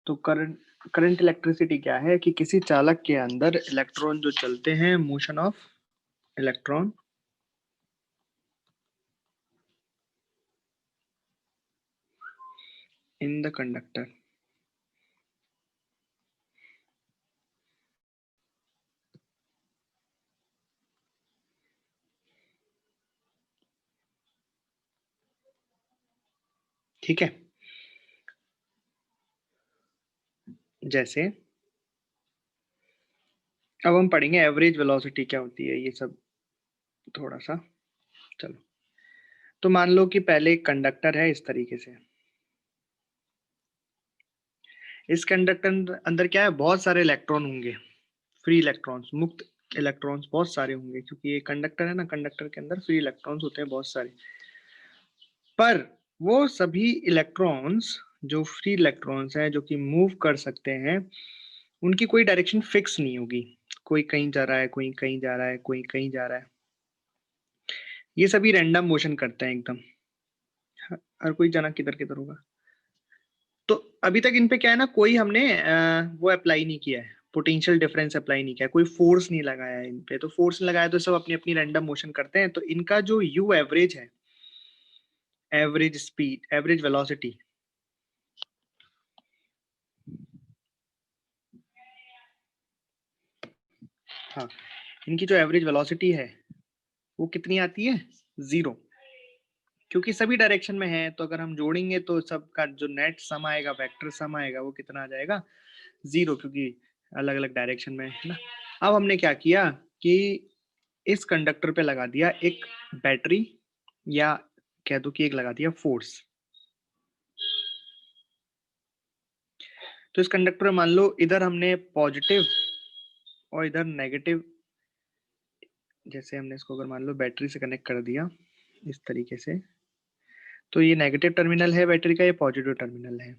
तो current electricity क्या है कि किसी चालक के अंदर इलेक्ट्रॉन जो चलते हैं, motion of electron in the conductor. ठीक है, जैसे अब हम पढ़ेंगे एवरेज वेलोसिटी क्या होती है, ये सब थोड़ा सा। चलो, तो मान लो कि पहले एक कंडक्टर है इस तरीके से। इस कंडक्टर अंदर क्या है, बहुत सारे इलेक्ट्रॉन होंगे, फ्री इलेक्ट्रॉन्स, मुक्त इलेक्ट्रॉन्स बहुत सारे होंगे, क्योंकि ये कंडक्टर है ना, कंडक्टर के अंदर फ्री इलेक्ट्रॉन्स होते हैं बहुत सारे। पर वो सभी इलेक्ट्रॉन्स जो फ्री इलेक्ट्रॉन्स हैं, जो कि मूव कर सकते हैं, उनकी कोई डायरेक्शन फिक्स नहीं होगी। कोई कहीं जा रहा है, कोई कहीं जा रहा है, कोई कहीं जा रहा है। ये सभी रैंडम मोशन करते हैं एकदम। हर कोई जना किधर किधर होगा। तो अभी तक इन पे क्या है ना, कोई हमने वो अप्लाई नहीं किया है, पोटेंशियल डिफरेंस अप्लाई नहीं किया, कोई फोर्स नहीं लगाया है इन पे। तो फोर्स नहीं लगाया तो सब अपनी अपनी रैंडम मोशन करते हैं। तो इनका जो यू एवरेज है, एवरेज स्पीड, एवरेज वेलोसिटी, हाँ, इनकी जो एवरेज वेलोसिटी है वो कितनी आती है, 0। क्योंकि सभी डायरेक्शन में है, तो अगर हम जोड़ेंगे तो सबका जो नेट सम आएगा, वेक्टर सम आएगा, वो कितना आ जाएगा, 0, क्योंकि अलग अलग डायरेक्शन में है ना। अब हमने क्या किया कि इस कंडक्टर पे लगा दिया एक बैटरी, या कह दो कि एक लगा दिया फोर्स। तो इस कंडक्टर में मान लो इधर हमने पॉजिटिव और इधर नेगेटिव, जैसे हमने इसको अगर मान लो बैटरी से कनेक्ट कर दिया इस तरीके से, तो ये नेगेटिव टर्मिनल है बैटरी का, ये पॉजिटिव टर्मिनल है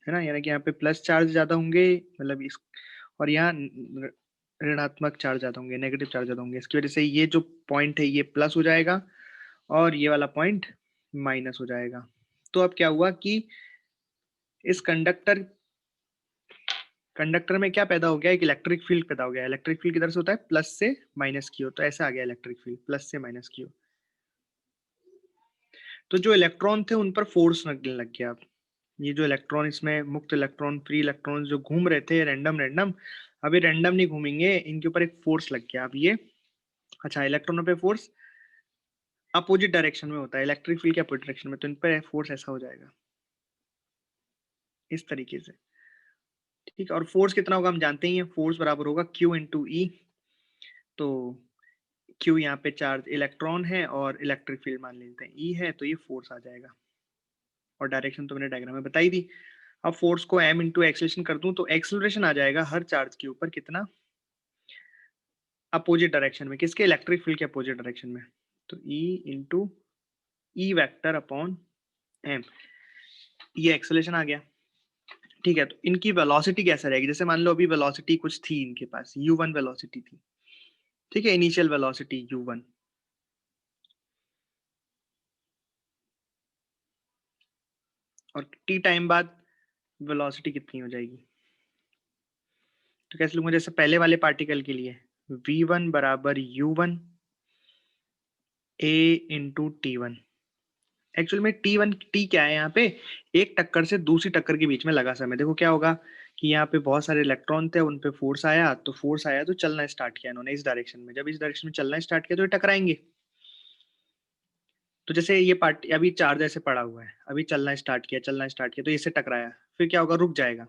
ना। यानी कि यहाँ पे प्लस चार्ज ज्यादा होंगे, मतलब इस, और यहाँ ऋणात्मक चार्ज ज्यादा होंगे, नेगेटिव चार्ज ज्यादा होंगे। इसकी वजह से ये जो पॉइंट है ये प्लस हो जाएगा और ये वाला पॉइंट माइनस हो जाएगा। तो अब क्या हुआ कि इस कंडक्टर में क्या पैदा हो गया, एक इलेक्ट्रिक फील्ड पैदा हो गया। इलेक्ट्रिक फील्ड किधर से होता है, प्लस से माइनस की ओर। तो ऐसा आ गया इलेक्ट्रिक फील्ड, प्लस से माइनस की ओर। तो जो इलेक्ट्रॉन थे उन पर फोर्स लगने लग गया। अब ये जो इलेक्ट्रॉन, इसमें मुक्त इलेक्ट्रॉन, फ्री इलेक्ट्रॉन जो घूम रहे थे रैंडम रैंडम, अभी रैंडम नहीं घूमेंगे, इनके ऊपर एक फोर्स लग गया। अब ये, अच्छा, इलेक्ट्रॉनों पे फोर्स अपोजिट डायरेक्शन में होता है, इलेक्ट्रिक फील्ड के अपोजिट डायरेक्शन में, तो इन पर फोर्स ऐसा हो जाएगा इस तरीके से। ठीक है, और फोर्स कितना होगा हम जानते ही हैं, फोर्स बराबर होगा Q इंटू ई। तो Q यहाँ पे चार्ज इलेक्ट्रॉन है और इलेक्ट्रिक फील्ड मान लेते हैं E है, तो ये फोर्स आ जाएगा। और डायरेक्शन तो मैंने डायग्राम में बताई दी। अब फोर्स को m इंटू एक्सेलरेशन कर दूं तो एक्सेलरेशन आ जाएगा हर चार्ज के ऊपर कितना, अपोजिट डायरेक्शन में, किसके, इलेक्ट्रिक फील्ड के अपोजिट डायरेक्शन में। तो E into E vector upon m, ये एक्सेलरेशन आ गया। ठीक है, तो इनकी वेलोसिटी कैसे रहेगी, जैसे मान लो अभी वेलोसिटी कुछ थी इनके पास, u1 वेलोसिटी थी। ठीक है, इनिशियल वेलोसिटी u1, और t टाइम बाद वेलोसिटी कितनी हो जाएगी। तो कैसे लूंगा, जैसे पहले वाले पार्टिकल के लिए v1 बराबर u1 a into T one. Actual में टी1, टी क्या है यहाँ पे, एक टक्कर से दूसरी टक्कर के बीच में लगा समय। देखो क्या होगा कि यहाँ पे बहुत सारे इलेक्ट्रॉन थे, उन पे फोर्स आया, तो फोर्स आया तो चलना स्टार्ट किया इन्होंने इस डायरेक्शन में। जब इस डायरेक्शन में चलना स्टार्ट किया तो ये टकराएंगे। तो जैसे ये पार्ट अभी चार्ज ऐसे पड़ा हुआ है, अभी चलना स्टार्ट किया, चलना स्टार्ट किया, तो इससे टकराया, फिर क्या होगा, रुक जाएगा,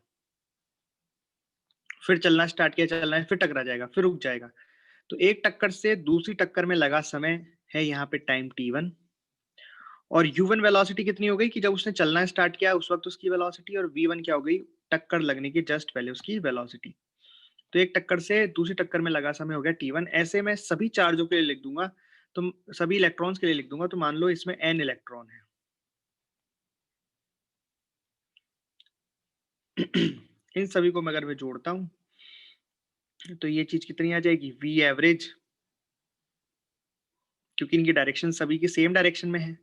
फिर चलना स्टार्ट किया, चलना है, फिर टकरा जाएगा, फिर रुक जाएगा। तो एक टक्कर से दूसरी टक्कर में लगा समय है यहाँ पे टाइम t1। और u1 वेलोसिटी कितनी हो गई कि जब उसने चलना स्टार्ट किया उस वक्त उसकी वेलोसिटी, और v1 क्या हो गई, टक्कर लगने के जस्ट पहले उसकी वेलोसिटी। तो एक टक्कर से दूसरी टक्कर में लगा समय हो गया t1। ऐसे मैं सभी चार्जों के लिए लिख दूंगा, तो सभी इलेक्ट्रॉन्स के लिए लिख दूंगा। तो मान लो इसमें n इलेक्ट्रॉन है इन सभी को मैं अगर मैं जोड़ता हूं तो ये चीज कितनी आ जाएगी, v एवरेज, क्योंकि इनकी डायरेक्शन सभी की सेम डायरेक्शन में है।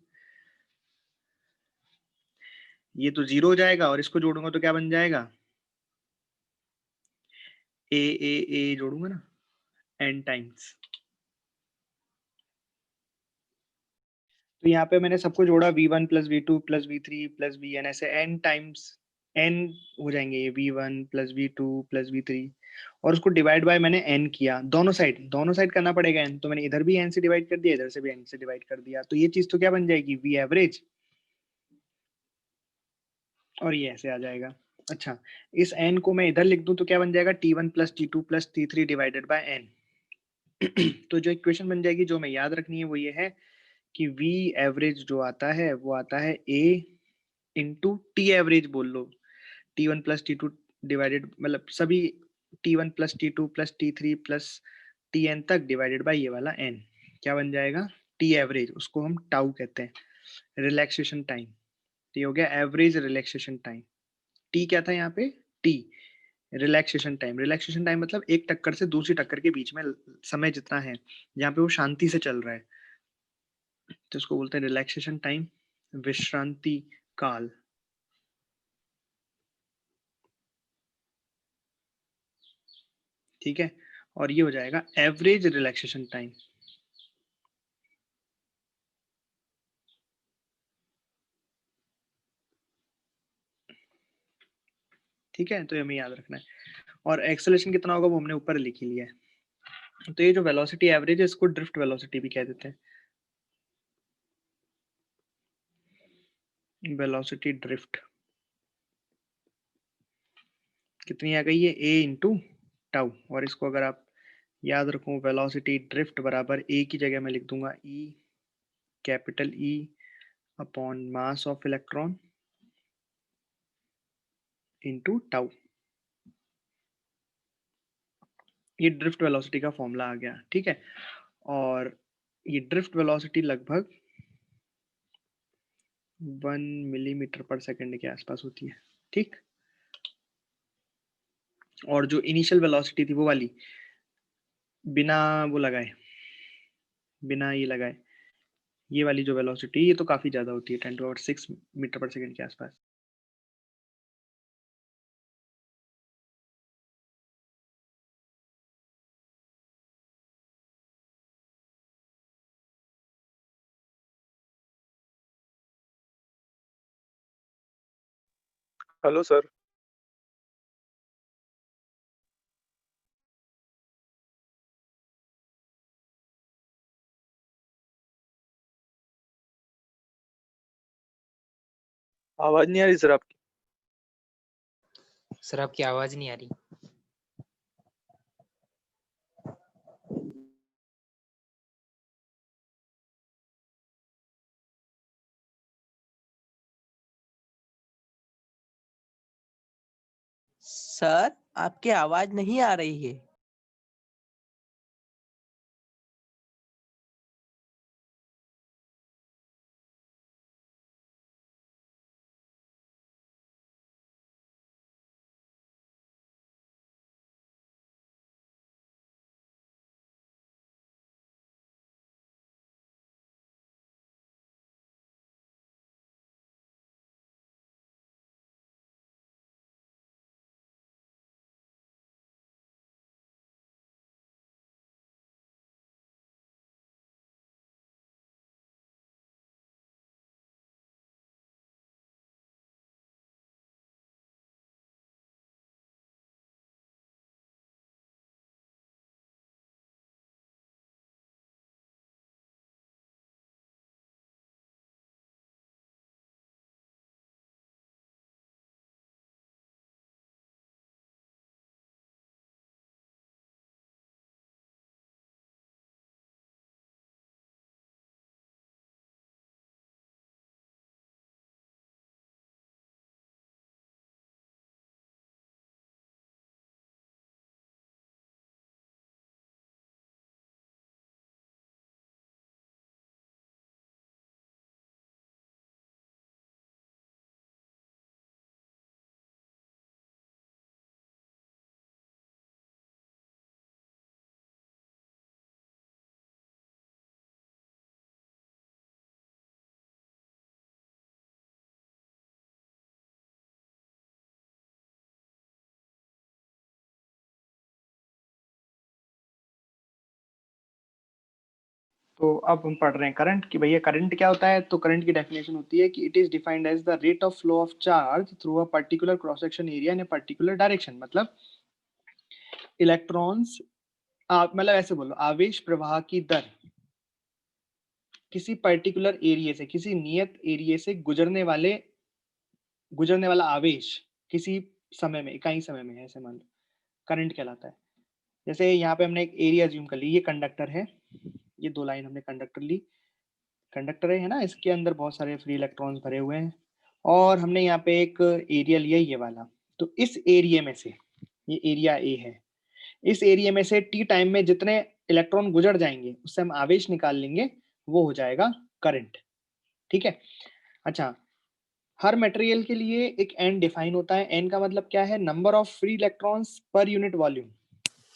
ये तो 0 हो जाएगा और इसको जोड़ूंगा तो क्या बन जाएगा, ए जोड़ूंगा ना n टाइम्स। तो यहाँ पे मैंने सबको जोड़ा, v1 plus v2 plus v3 plus vn, ऐसे n टाइम्स n हो जाएंगे ये, v1 plus v2 plus v3, और उसको डिवाइड बाय मैंने n किया, दोनों साइड करना पड़ेगा n, तो मैंने इधर भी n से डिवाइड कर दिया, इधर से भी n से डिवाइड कर दिया, तो ये चीज तो क्या बन जाएगी, v एवरेज, और ये ऐसे आ जाएगा। अच्छा, इस n को मैं इधर लिख दूं तो क्या बन जाएगा, t1 plus t2 plus t3 divided by n। तो जो इक्वेशन बन जाएगी, जो मैं याद रखनी है वो ये है कि v एवरेज जो आता है वो आता है a इंटू टी एवरेज बोल लो, t1 प्लस t2 डिवाइडेड, मतलब सभी t1 plus t2 plus t3 plus tn तक डिवाइडेड बाय ये वाला n, क्या बन जाएगा, टी एवरेज, उसको हम टाउ कहते हैं, रिलैक्सेशन टाइम। ये हो गया एवरेज रिलैक्सेशन टाइम। टी क्या था यहाँ पे, टी रिलैक्सेशन टाइम मतलब एक टक्कर से दूसरी टक्कर के बीच में समय जितना है जहाँ पे वो शांति से चल रहा है, तो इसको बोलते हैं रिलैक्सेशन टाइम, विश्रांति काल। ठीक है, और ये हो जाएगा एवरेज रिलैक्सेशन टाइम। ठीक है, तो ये हमें याद रखना है। और एक्सेलरेशन कितना होगा वो हमने ऊपर लिख ही लिया है। तो ये जो वेलोसिटी एवरेज है इसको ड्रिफ्ट वेलोसिटी भी कह देते हैं, वेलोसिटी ड्रिफ्ट। कितनी आ गई है, a इंटू टाउ, और इसको अगर आप याद रखो, वेलोसिटी ड्रिफ्ट बराबर a की जगह मैं लिख दूंगा e, capital E upon mass of electron into tau. ये ड्रिफ्ट वेलोसिटी का फॉर्मूला आ गया। ठीक है, और ये ड्रिफ्ट वेलोसिटी लगभग 1 मिलीमीटर पर सेकंड के आसपास होती है। ठीक, और जो इनिशियल वेलोसिटी थी वो वाली, बिना वो लगाए, बिना ये लगाए, ये वाली जो वेलोसिटी, ये तो काफी ज्यादा होती है, 10⁶ मीटर पर सेकंड के आसपास। Hello sir. आवाज नहीं आ रही सर आपकी। सर आपकी आवाज नहीं आ रही। सर आपकी आवाज नहीं आ रही है। तो अब हम पढ़ रहे हैं करंट कि भैया करंट क्या होता है। तो करंट की डेफिनेशन होती है कि it is defined as the rate of flow of charge through a particular cross section area in a particular direction. मतलब इलेक्ट्रॉन्स, मतलब ऐसे बोलो, आवेश प्रवाह की दर किसी पर्टिकुलर एरिया से, किसी नियत एरिया से गुजरने वाला आवेश किसी समय में, इकाई समय में, ऐसे मान लो, करंट कहलाता है। जैसे यहाँ पे हमने एक एरिया ज्यूम कर ली, ये कंडक्टर है, ये दो लाइन हमने कंडक्टर ली, कंडक्टर है ना, इसके अंदर बहुत सारे फ्री इलेक्ट्रॉन्स भरे हुए हैं, और हमने यहाँ पे एक एरिया लिया ये वाला। तो इस एरिया में से, ये एरिया ए है, इस एरिया में से टी टाइम में जितने इलेक्ट्रॉन गुजर जाएंगे उससे हम आवेश निकाल लेंगे, वो हो जाएगा करंट। ठीक है। अच्छा, हर मटेरियल के लिए एक एन डिफाइन होता है। एन का मतलब क्या है? Number of free electrons per unit volume.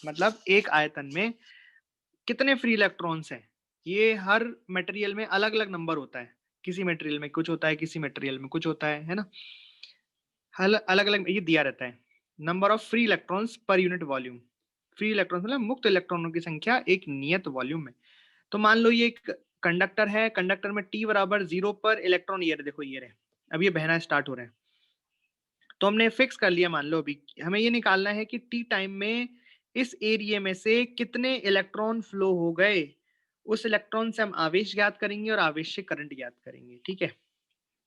मतलब एक आयतन में कितने फ्री इलेक्ट्रॉन्स हैं, ये हर मटेरियल में अलग अलग नंबर होता है। किसी मटेरियल में कुछ होता है, किसी मटेरियल में कुछ होता है ना, अलग अलग ये दिया रहता है। Number of free electrons per unit volume. Free electrons मतलब मुक्त इलेक्ट्रॉनों की संख्या एक नियत वॉल्यूम में। तो मान लो ये एक कंडक्टर है, कंडक्टर में टी बराबर 0 पर इलेक्ट्रॉन, ये देखो ये रहे, अब ये बहना स्टार्ट हो रहे हैं। तो हमने फिक्स कर लिया, मान लो अभी हमें ये निकालना है कि टी टाइम में इस एरिया में से कितने इलेक्ट्रॉन फ्लो हो गए। उस इलेक्ट्रॉन से हम आवेश ज्ञात करेंगे और आवेश से करंट ज्ञात करेंगे। ठीक है,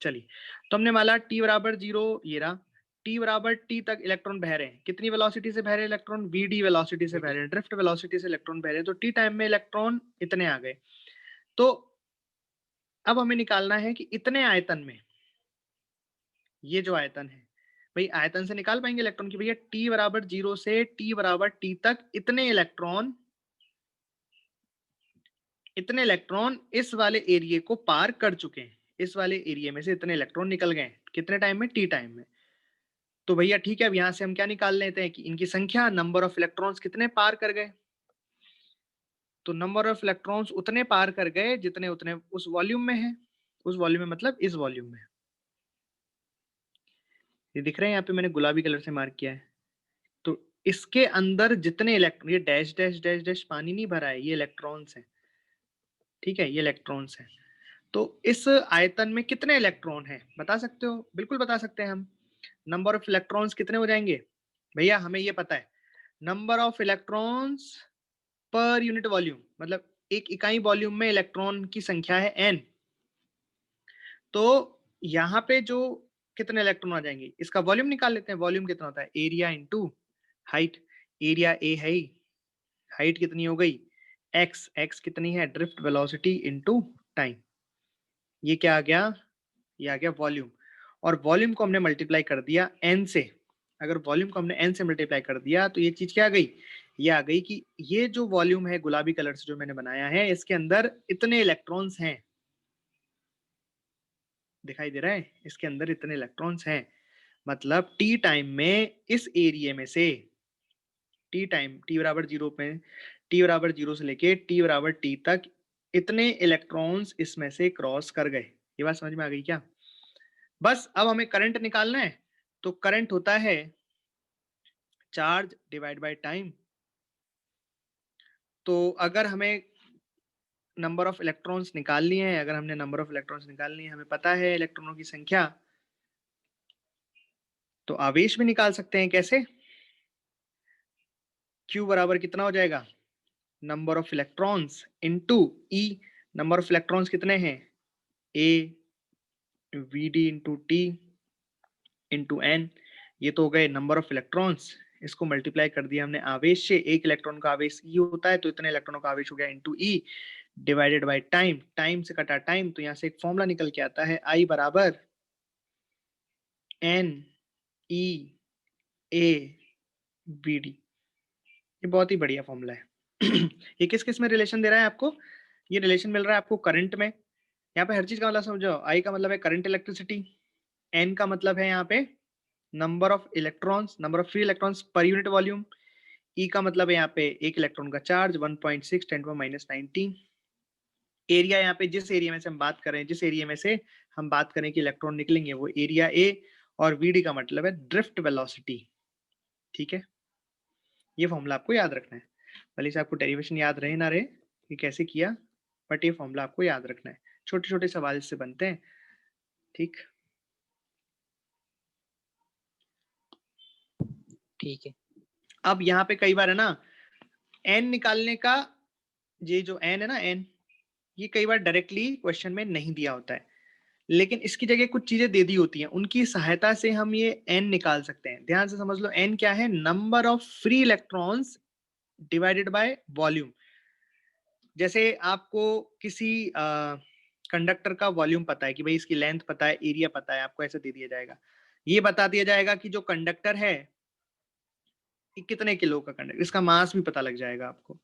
चलिए। तो हमने माना टी बराबर 0, ये रहा, टी बराबर टी तक इलेक्ट्रॉन बह रहे हैं। कितनी वेलोसिटी से बह रहे हैं इलेक्ट्रॉन? वी वेलोसिटी से बह रहे हैं, ड्रिफ्ट वेलोसिटी से इलेक्ट्रॉन बह रहे हैं। तो टी टाइम में इलेक्ट्रॉन इतने आ गए। तो अब हमें निकालना है कि इतने आयतन में, ये जो आयतन है भाई, आयतन से निकाल पाएंगे इलेक्ट्रॉन की, भैया टी बराबर 0 से टी बराबर टी तक इतने इलेक्ट्रॉन इस वाले एरिया को पार कर चुके हैं। इस वाले एरिया में से इतने इलेक्ट्रॉन निकल गए। कितने टाइम में? टी टाइम में। तो भैया ठीक है, अब यहां से हम क्या निकाल लेते हैं कि इनकी संख्या, नंबर ऑफ इलेक्ट्रॉन्स कितने पार कर गए। तो नंबर ऑफ इलेक्ट्रॉन्स उतने पार कर गए जितने उतने उस वॉल्यूम में है। उस वॉल्यूम में मतलब इस वॉल्यूम में। ये दिख रहे हैं यहाँ पे मैंने गुलाबी कलर से मार्क किया है। तो इसके अंदर जितने इलेक्ट्रॉन, ये डैश डैश डैश डैश पानी नहीं भरा है, ये इलेक्ट्रॉन्स हैं। ठीक है, ये इलेक्ट्रॉन्स हैं। तो इस आयतन में कितने इलेक्ट्रॉन हैं बता सकते हो? बिल्कुल बता सकते हैं हम। नंबर ऑफ इलेक्ट्रॉन्स कितने हो जाएंगे भैया? हमें ये पता है, number of electrons per unit volume, मतलब एक इकाई वॉल्यूम में इलेक्ट्रॉन की संख्या है n। तो यहाँ पे जो कितने इलेक्ट्रॉन आ जाएंगे, इसका वॉल्यूम निकाल लेते हैं। वॉल्यूम कितना होता है? Area into height. Area A है, हाइट कितनी हो गई? एक्स। एक्स कितनी है? Drift velocity into time. ये क्या आ गया? ये आ गया वॉल्यूम। और वॉल्यूम को हमने मल्टीप्लाई कर दिया एन से। अगर वॉल्यूम को हमने एन से मल्टीप्लाई कर दिया तो ये चीज क्या आ गई? ये आ गई कि ये जो वॉल्यूम है गुलाबी कलर से जो मैंने बनाया है, इसके अंदर इतने इलेक्ट्रॉन्स हैं। दिखाई दे रहा है? इसके अंदर इतने इलेक्ट्रॉन्स हैं। मतलब टी टाइम में इस एरिया में से, टी टाइम, टी बराबर 0 पे, टी बराबर 0 से लेके टी बराबर टी तक इतने इलेक्ट्रॉन्स इसमें से क्रॉस कर गए। ये बात समझ में आ गई क्या? बस अब हमें करंट निकालना है। तो करंट होता है चार्ज डिवाइड बाय टाइम। तो अगर हमें नंबर ऑफ इलेक्ट्रॉन्स निकाल लिए हैं, अगर हमने नंबर ऑफ इलेक्ट्रॉन्स निकाल लिए हैं, हमें पता है इलेक्ट्रॉनों की संख्या, तो आवेश भी निकाल सकते हैं। कैसे? Q बराबर कितना हो जाएगा? Number of electrons into E। Number of electrons कितने हैं? A VD into T into N. ये तो हो गए नंबर ऑफ इलेक्ट्रॉन्स। इसको मल्टीप्लाई कर दिया हमने आवेश से। एक इलेक्ट्रॉन का आवेश ई होता है, तो इतने इलेक्ट्रॉनों का आवेश हो गया into E divided by time. Time से कटा टाइम, तो यहाँ से एक फॉर्मूला निकल के आता है, आई बराबर N E A V D. ये बहुत ही बढ़िया फॉर्मूला है। ये किस किस में रिलेशन दे रहा है आपको? ये रिलेशन मिल रहा है आपको करंट में। यहाँ पे हर चीज का मतलब समझो। आई का मतलब है करंट इलेक्ट्रिसिटी, एन का मतलब है यहाँ पे number of electrons, number of free electrons per unit volume. E का मतलब है यहाँ पे एक इलेक्ट्रॉन का चार्ज 1.6 10⁻19। एरिया यहाँ पे जिस एरिया में से हम बात कर रहे हैं, जिस एरिया में से हम बात करें कि इलेक्ट्रॉन निकलेंगे, वो एरिया ए। और वीडी का मतलब है ड्रिफ्ट वेलोसिटी। ठीक है, ये फॉर्मूला आपको याद रखना है। भले से आपको डेरिवेशन याद रहे ना रहे, ये कैसे किया बट ये फॉर्मूला आपको याद रखना है, छोटे छोटे सवाल इससे बनते हैं। ठीक, ठीक है। अब यहाँ पे कई बार है ना एन निकालने का, ये जो एन है ना एन, ये कई बार डायरेक्टली क्वेश्चन में नहीं दिया होता है, लेकिन इसकी जगह कुछ चीजें दे दी होती हैं, उनकी सहायता से हम ये एन निकाल सकते हैं। ध्यान से समझ लो, एन क्या है? Number of free electrons divided by volume. जैसे आपको किसी कंडक्टर का वॉल्यूम पता है कि भाई इसकी लेंथ पता है, एरिया पता है, आपको ऐसे दे दिया जाएगा, ये बता दिया जाएगा कि जो कंडक्टर है ये कितने किलो का कंडक्टर, इसका मास भी पता लग जाएगा आपको,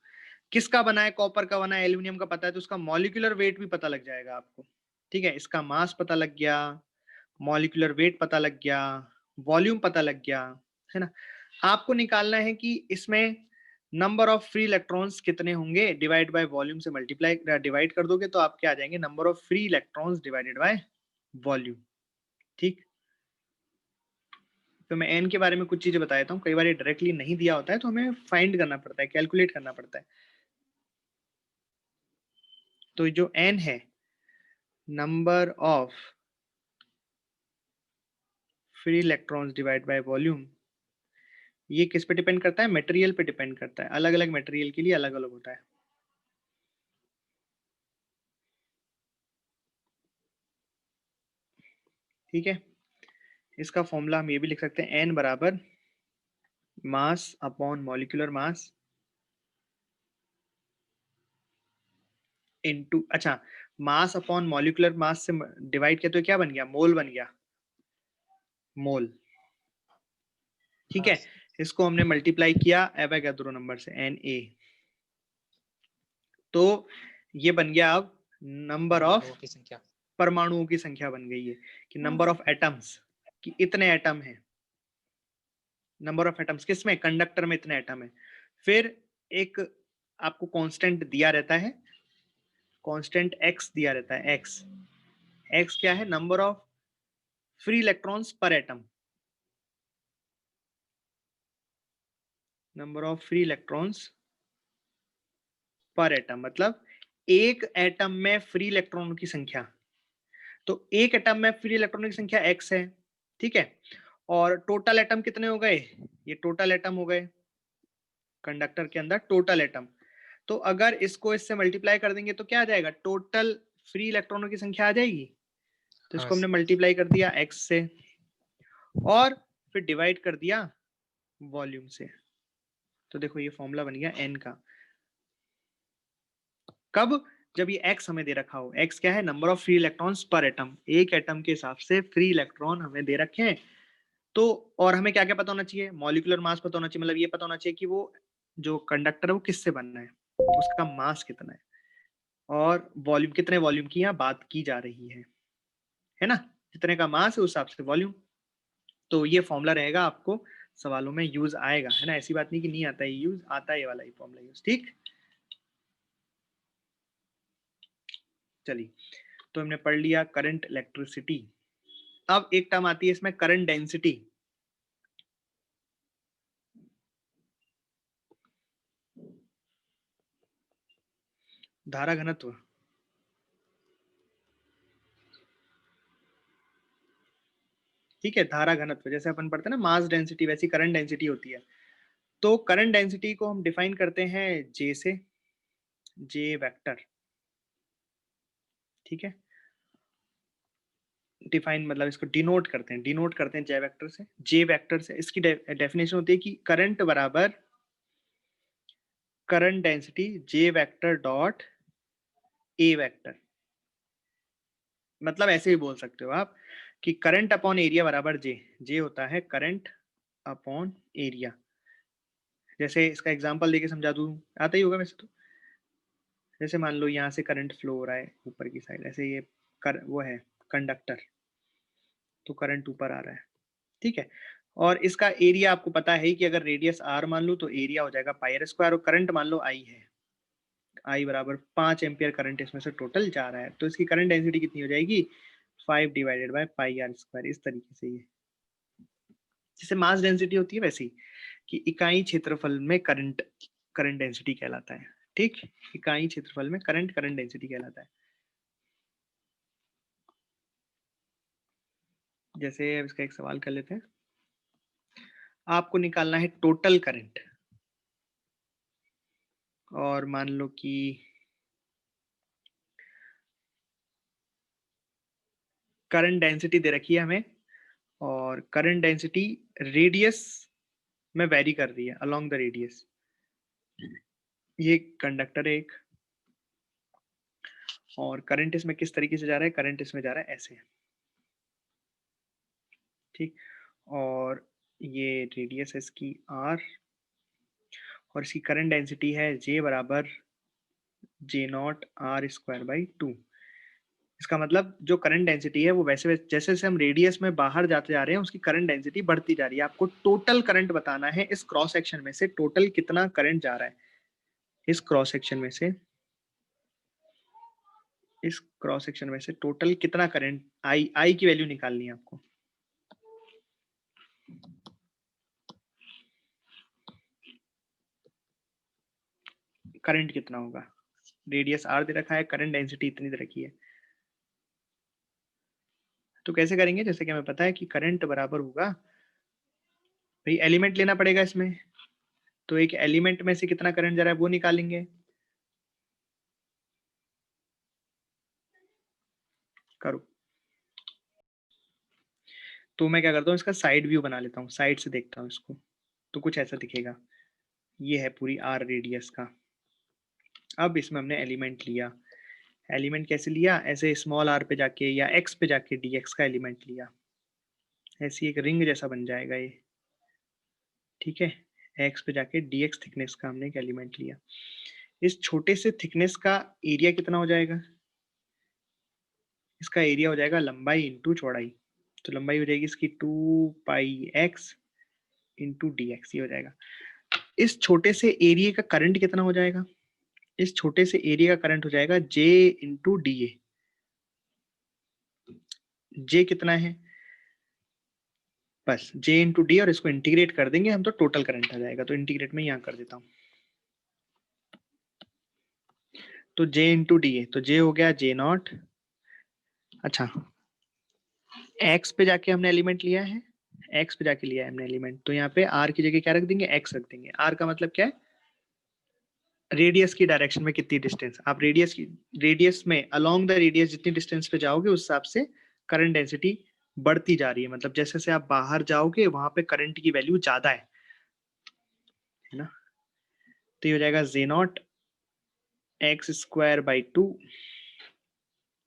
किसका बना है, कॉपर का बना है, एल्यूमिनियम का पता है तो उसका मॉलिक्यूलर वेट भी पता लग जाएगा आपको। ठीक है, इसका मास पता लग गया, मॉलिक्यूलर वेट पता लग गया, वॉल्यूम पता लग गया, है ना। आपको निकालना है कि इसमें नंबर ऑफ फ्री इलेक्ट्रॉन्स कितने होंगे, डिवाइड बाय वॉल्यूम से मल्टीप्लाई डिवाइड कर दोगे तो आपके आ जाएंगे number of free electrons divided by volume. ठीक, तो मैं एन के बारे में कुछ चीजें बता देता हूँ, कई बार ये डायरेक्टली नहीं दिया होता है तो हमें फाइंड करना पड़ता है, कैलकुलेट करना पड़ता है। तो जो एन है, number of free electrons divide by volume, ये किस पे डिपेंड करता है? मटेरियल पे डिपेंड करता है, अलग अलग मटेरियल के लिए अलग अलग होता है। ठीक है, इसका फॉर्मूला हम ये भी लिख सकते हैं, एन बराबर mass upon molecular mass into, अच्छा, मास अपॉन मॉलिक्यूलर मास से डिवाइड किया तो क्या बन गया? मोल बन गया, मोल। ठीक है, इसको हमने मल्टीप्लाई किया एवोगाड्रो नंबर से, एन ए, तो ये बन गया अब नंबर ऑफ की संख्या, परमाणुओं की संख्या बन गई है, कि नंबर ऑफ एटम्स, कि इतने एटम है, नंबर ऑफ एटम्स किसमें? कंडक्टर में इतने एटम है। फिर एक आपको कांस्टेंट दिया रहता है, कांस्टेंट एक्स दिया रहता है, एक्स, एक्स क्या है? नंबर ऑफ फ्री इलेक्ट्रॉन्स पर atom, number of free electrons पर एटम, मतलब एक एटम में फ्री इलेक्ट्रॉनों की संख्या। तो एक एटम में फ्री इलेक्ट्रॉनों की संख्या एक्स है, ठीक है, और टोटल एटम कितने हो गए? ये टोटल एटम हो गए कंडक्टर के अंदर, टोटल एटम। तो अगर इसको इससे मल्टीप्लाई कर देंगे तो क्या आ जाएगा? टोटल फ्री इलेक्ट्रॉनों की संख्या आ जाएगी। तो इसको हमने मल्टीप्लाई कर दिया एक्स से और फिर डिवाइड कर दिया वॉल्यूम से, तो देखो ये फॉर्मूला बन गया एन का। कब? जब ये एक्स हमें दे रखा हो, एक्स क्या है? नंबर ऑफ फ्री इलेक्ट्रॉन्स पर एटम, एक एटम के हिसाब से फ्री इलेक्ट्रॉन हमें दे रखे हैं। तो और हमें क्या क्या पता होना चाहिए? मॉलिक्यूलर मास पता होना चाहिए, मतलब ये पता होना चाहिए कि वो जो कंडक्टर है वो किससे बनना है, उसका मास कितना है, और वॉल्यूम, कितने वॉल्यूम की यहाँ बात की जा रही है ना, जितने का मास है उस हिसाब से वॉल्यूम। तो ये फॉर्मूला रहेगा, आपको सवालों में यूज आएगा, है ना, ऐसी बात नहीं कि नहीं आता है यूज, आता है ये वाला ही फॉर्मूला यूज। ठीक, चलिए, तो हमने पढ़ लिया करंट इलेक्ट्रिसिटी। अब एक टर्म आती है इसमें, करंट डेंसिटी। धारा घनत्व, ठीक है, धारा घनत्व, जैसे अपन पढ़ते हैं ना मास डेंसिटी, वैसी करंट डेंसिटी होती है। तो करंट डेंसिटी को हम डिफाइन करते हैं जे से, जे वेक्टर। ठीक है, डिफाइन मतलब इसको डिनोट करते हैं, डिनोट करते हैं जे वेक्टर से, जे वेक्टर से। इसकी डेफिनेशन होती है कि करंट बराबर current density J vector dot A vector. मतलब ऐसे ही बोल सकते हो आप कि करंट अपॉन एरिया बराबर जे, जे होता है करंट अपॉन एरिया। जैसे इसका एग्जांपल देके समझा दूं, आता ही होगा वैसे तो। जैसे मान लो यहाँ से करंट फ्लो हो रहा है ऊपर की साइड, ऐसे ये वो है कंडक्टर, तो करंट ऊपर आ रहा है, ठीक है, और इसका एरिया आपको पता है कि अगर रेडियस आर मान लो तो एरिया हो जाएगा पाई आर स्क्वायर, और करंट मान लो आई है, आई बराबर 5 एम्पियर करंट इसमें से टोटल जा रहा है, तो इसकी करंट डेंसिटी कितनी हो जाएगी? 5 divided by pi r square. इस तरीके से ये जैसे मास डेंसिटी होती है वैसी, कि इकाई क्षेत्रफल में करंट, करंट डेंसिटी कहलाता है। ठीक, इकाई क्षेत्रफल में करंट डेंसिटी कहलाता है। जैसे अब इसका एक सवाल कर लेते हैं। आपको निकालना है टोटल करंट, और मान लो कि करंट डेंसिटी दे रखी है हमें, और करंट डेंसिटी रेडियस में वेरी कर रही है अलोंग द रेडियस। ये कंडक्टर है एक, और करंट इसमें किस तरीके से जा रहा है, करंट इसमें जा रहा है ऐसे, ठीक। और ये रेडियस है इसकी r, और इसकी करंट डेंसिटी है J बराबर J0 r स्क्वायर बाई 2। इसका मतलब जो करंट डेंसिटी है वो वैसे जैसे जैसे हम रेडियस में बाहर जाते जा रहे हैं उसकी करंट डेंसिटी बढ़ती जा रही है। आपको टोटल करंट बताना है, इस क्रॉस सेक्शन में से टोटल कितना करंट जा रहा है, इस क्रॉस सेक्शन में से, इस क्रॉस सेक्शन में से टोटल कितना करंट, आई की वैल्यू निकालनी है आपको। करंट कितना होगा, रेडियस r दे रखा है, करंट डेंसिटी इतनी दे रखी है। तो कैसे करेंगे, जैसे कि हमें पता है कि करंट बराबर होगा, भाई एलिमेंट लेना पड़ेगा इसमें, तो एक एलिमेंट में से कितना करंट जा रहा है वो निकालेंगे। करो। तो मैं क्या करता हूँ, इसका साइड व्यू बना लेता हूँ, साइड से देखता हूँ इसको, तो कुछ ऐसा दिखेगा। ये है पूरी आर रेडियस का। अब इसमें हमने एलिमेंट लिया, एलिमेंट कैसे लिया, ऐसे स्मॉल आर पे जाके या एक्स पे जाके dx का एलिमेंट लिया, ऐसी एक रिंग जैसा बन जाएगा ये, ठीक है। एक्स पे जाके dx थिकनेस का हमने एक एलिमेंट लिया। इस छोटे से थिकनेस का एरिया कितना हो जाएगा, इसका एरिया हो जाएगा लंबाई इंटू चौड़ाई। तो लंबाई हो जाएगी इसकी 2πx इंटू dx, ये हो जाएगा। इस छोटे से एरिया का करंट कितना हो जाएगा, इस छोटे से एरिया का करंट हो जाएगा J into D A. J कितना है, बस J इंटू डी, और इसको इंटीग्रेट कर देंगे हम तो टोटल करंट आ जाएगा। तो इंटीग्रेट में यहाँ कर देता हूँ, तो J इंटू डी ए, तो J हो गया J0। अच्छा, x पे जाके हमने एलिमेंट लिया है, x पे जाके लिया है हमने एलिमेंट, तो यहाँ पे r की जगह क्या रख देंगे, x रख देंगे। r का मतलब क्या है, रेडियस की डायरेक्शन में कितनी डिस्टेंस, आप रेडियस में अलोंग द रेडियस जितनी डिस्टेंस पे जाओगे उस हिसाब से करंट डेंसिटी बढ़ती जा रही है। मतलब जैसे जैसे आप बाहर जाओगे वहां पे करंट की वैल्यू ज्यादा है ना। तो ये हो जाएगा J0 x square by 2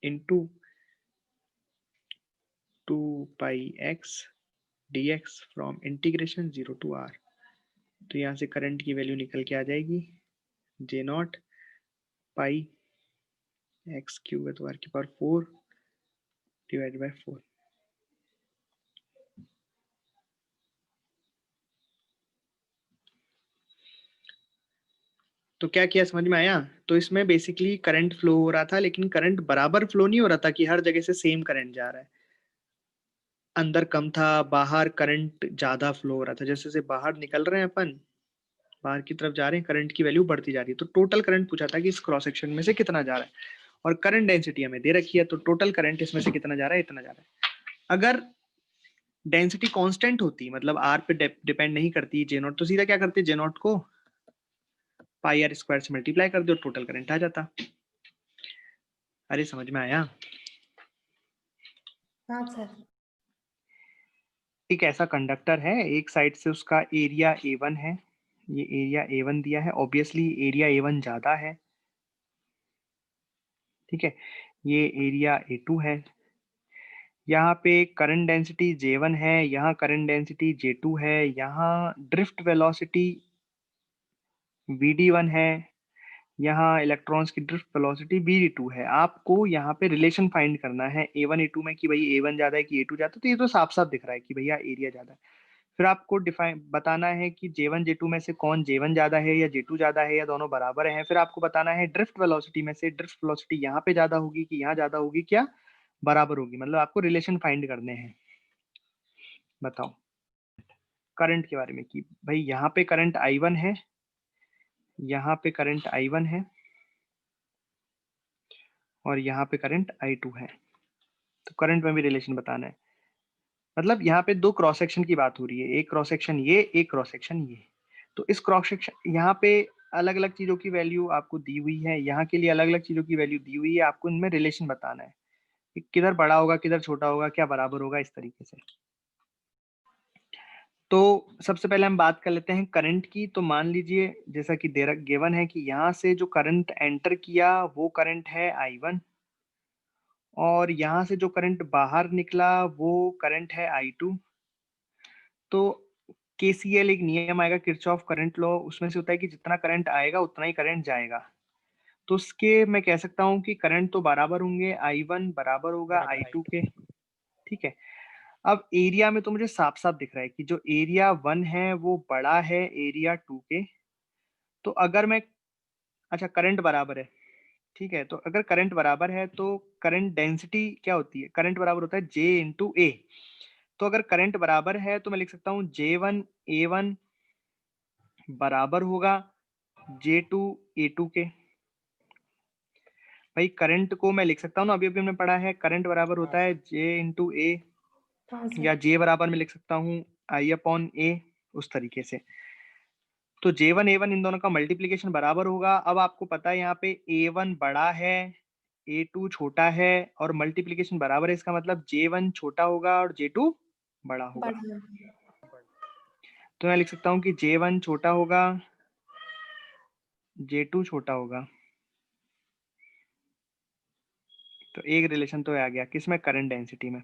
into 2πx dx from integration 0 to r। तो यहाँ से करंट की वैल्यू निकल के आ जाएगी J0 पाई एक्स क्यूब है तो r की पावर 4 डिवाइड बाई 4। तो क्या किया, समझ में आया। तो इसमें बेसिकली करंट फ्लो हो रहा था, लेकिन करंट बराबर फ्लो नहीं हो रहा था कि हर जगह से सेम करंट जा रहा है। अंदर कम था, बाहर करंट ज्यादा फ्लो हो रहा था। जैसे जैसे बाहर निकल रहे हैं अपन, बाहर की तरफ जा रहे हैं, करंट की वैल्यू बढ़ती जा रही है। तो टोटल करंट पूछा था कि इस क्रॉस सेक्शन में से कितना जा रहा है, और करंट डेंसिटी हमें दे रखी है, तो टोटल करंट इसमें से कितना जा रहा है, इतना जा रहा है। अगर डेंसिटी कांस्टेंट होती, मतलब आर पे डिपेंड नहीं करती J0, तो सीधा क्या करते, J0 को पाई आर स्क्वायर से मल्टीप्लाई कर दो, टोटल करंट आ जाता। अरे समझ में आया। हाँ सर। एक ऐसा कंडक्टर है, एक साइड से उसका एरिया A1 है, ये एरिया A1 दिया है, ऑब्वियसली एरिया A1 ज्यादा है, ठीक है। ये एरिया A2 है, यहाँ पे करंट डेंसिटी J1 है, यहाँ करंट डेंसिटी J2 है, यहाँ ड्रिफ्ट वेलोसिटी VD1 है, यहाँ इलेक्ट्रॉन्स की ड्रिफ्ट वेलोसिटी VD2 है। आपको यहाँ पे रिलेशन फाइंड करना है A1 A2 में कि भाई A1 ज्यादा है कि A2 ज्यादा है। तो ये तो साफ साफ दिख रहा है कि भैया एरिया ज्यादा है। फिर आपको डिफाइन बताना है कि J1 J2 में से कौन J1 ज्यादा है या J2 ज्यादा है या दोनों बराबर है। फिर आपको बताना है ड्रिफ्ट वेलोसिटी में से ड्रिफ्ट वेलोसिटी यहाँ पे ज्यादा होगी कि यहाँ ज्यादा होगी, क्या बराबर होगी। मतलब आपको रिलेशन फाइंड करने हैं। बताओ करंट के बारे में कि भाई यहाँ पे करंट I1 है, यहाँ पे करंट I1 है और यहाँ पे करंट I2 है। तो करंट में भी रिलेशन बताना है। मतलब यहाँ पे दो क्रॉस सेक्शन की बात हो रही है, एक क्रॉस सेक्शन ये, एक क्रॉस सेक्शन ये। तो इस क्रॉस सेक्शन यहाँ पे अलग अलग चीजों की वैल्यू आपको दी हुई है, यहाँ के लिए अलग अलग चीजों की वैल्यू दी हुई है, आपको इनमें रिलेशन बताना है कि किधर बड़ा होगा, किधर छोटा होगा, क्या बराबर होगा, इस तरीके से। तो सबसे पहले हम बात कर लेते हैं करंट की। तो मान लीजिए जैसा कि दे गिवन है कि यहाँ से जो करंट एंटर किया वो करंट है I1 और यहाँ से जो करंट बाहर निकला वो करंट है I2। तो KCL एक नियम आएगा, किरचॉफ करंट लॉ, उसमें से होता है कि जितना करंट आएगा उतना ही करंट जाएगा। तो उसके मैं कह सकता हूँ कि करंट तो बराबर होंगे, I1 बराबर होगा I2 के। ठीक है, अब एरिया में तो मुझे साफ साफ दिख रहा है कि जो एरिया 1 है वो बड़ा है एरिया 2 के। तो अगर मैं, अच्छा करंट बराबर है, ठीक है, तो अगर करंट बराबर है तो करंट डेंसिटी क्या होती है, करंट बराबर होता है J इंटू ए। तो अगर करंट बराबर है तो मैं लिख सकता हूँ J1A1 बराबर होगा J2A2 के। भाई करंट को मैं लिख सकता हूँ ना, अभी अभी हमने पढ़ा है करंट बराबर होता है J इंटू ए, या J बराबर में लिख सकता हूँ I/A, उस तरीके से। तो J1A1 इन दोनों का मल्टीप्लीकेशन बराबर होगा। अब आपको पता है यहाँ पे A1 बड़ा है A2 छोटा है और मल्टीप्लीकेशन बराबर है, इसका मतलब J1 छोटा होगा और J2 बड़ा होगा। तो मैं लिख सकता हूँ कि J1 छोटा होगा J2 छोटा होगा। तो एक रिलेशन तो आ गया किसमें, करंट डेंसिटी में।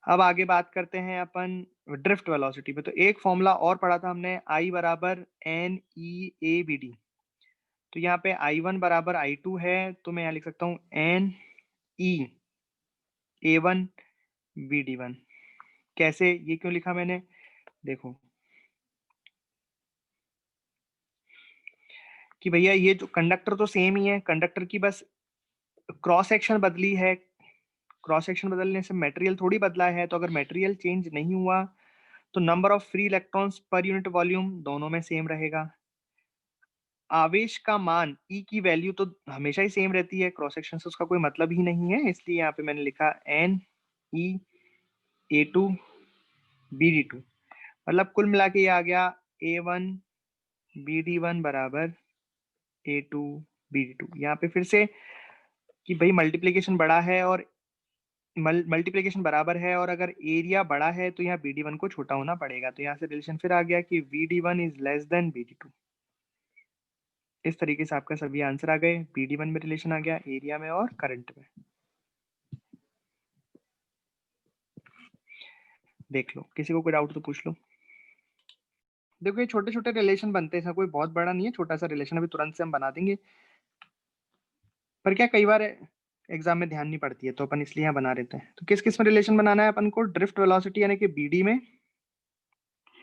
अब आगे बात करते हैं अपन ड्रिफ्ट वेलोसिटी पे। तो एक फॉर्मूला और पढ़ा था हमने, I बराबर NEABD। तो यहाँ पे I1 बराबर I2 है, तो मैं यहाँ लिख सकता हूँ NEA1BD1। कैसे, ये क्यों लिखा मैंने, देखो कि भैया ये जो कंडक्टर तो सेम ही है, कंडक्टर की बस क्रॉस सेक्शन बदली है, क्रॉस सेक्शन बदलने से मटेरियल थोड़ी बदला है। तो अगर मटेरियल चेंज नहीं हुआ तो number of free electrons per unit volume दोनों में सेम रहेगा। आवेश का मान E की वैल्यू तो हमेशा ही सेम रहती है, क्रॉस सेक्शन से उसका कोई मतलब ही नहीं है, इसलिए यहाँ पे मैंने लिखा NEA2BD2। मतलब कुल मिला के ये आ गया A1BD1 बराबर A2BD2। यहाँ पे फिर से कि भाई मल्टीप्लीकेशन बड़ा है और मल्टीप्लीकेशन बराबर है, और अगर एरिया बड़ा है तो यहाँ BD1 को छोटा होना पड़ेगा। तो यहाँ से रिलेशन फिर आ गया कि VD1 is less than BD2। इस तरीके से आपका सभी आंसर आ गए। BD1 में रिलेशन आ गया, एरिया में और करंट में। देख लो, किसी को कोई डाउट तो पूछ लो। देखो ये छोटे छोटे रिलेशन बनते हैं, कोई बहुत बड़ा नहीं है, छोटा सा रिलेशन अभी तुरंत से हम बना देंगे। पर क्या कई बार एग्जाम में ध्यान नहीं पड़ती है, तो अपन इसलिए यहाँ बना लेते हैं। तो किस किस में रिलेशन बनाना है अपन को, ड्रिफ्ट वेलोसिटी यानी कि BD में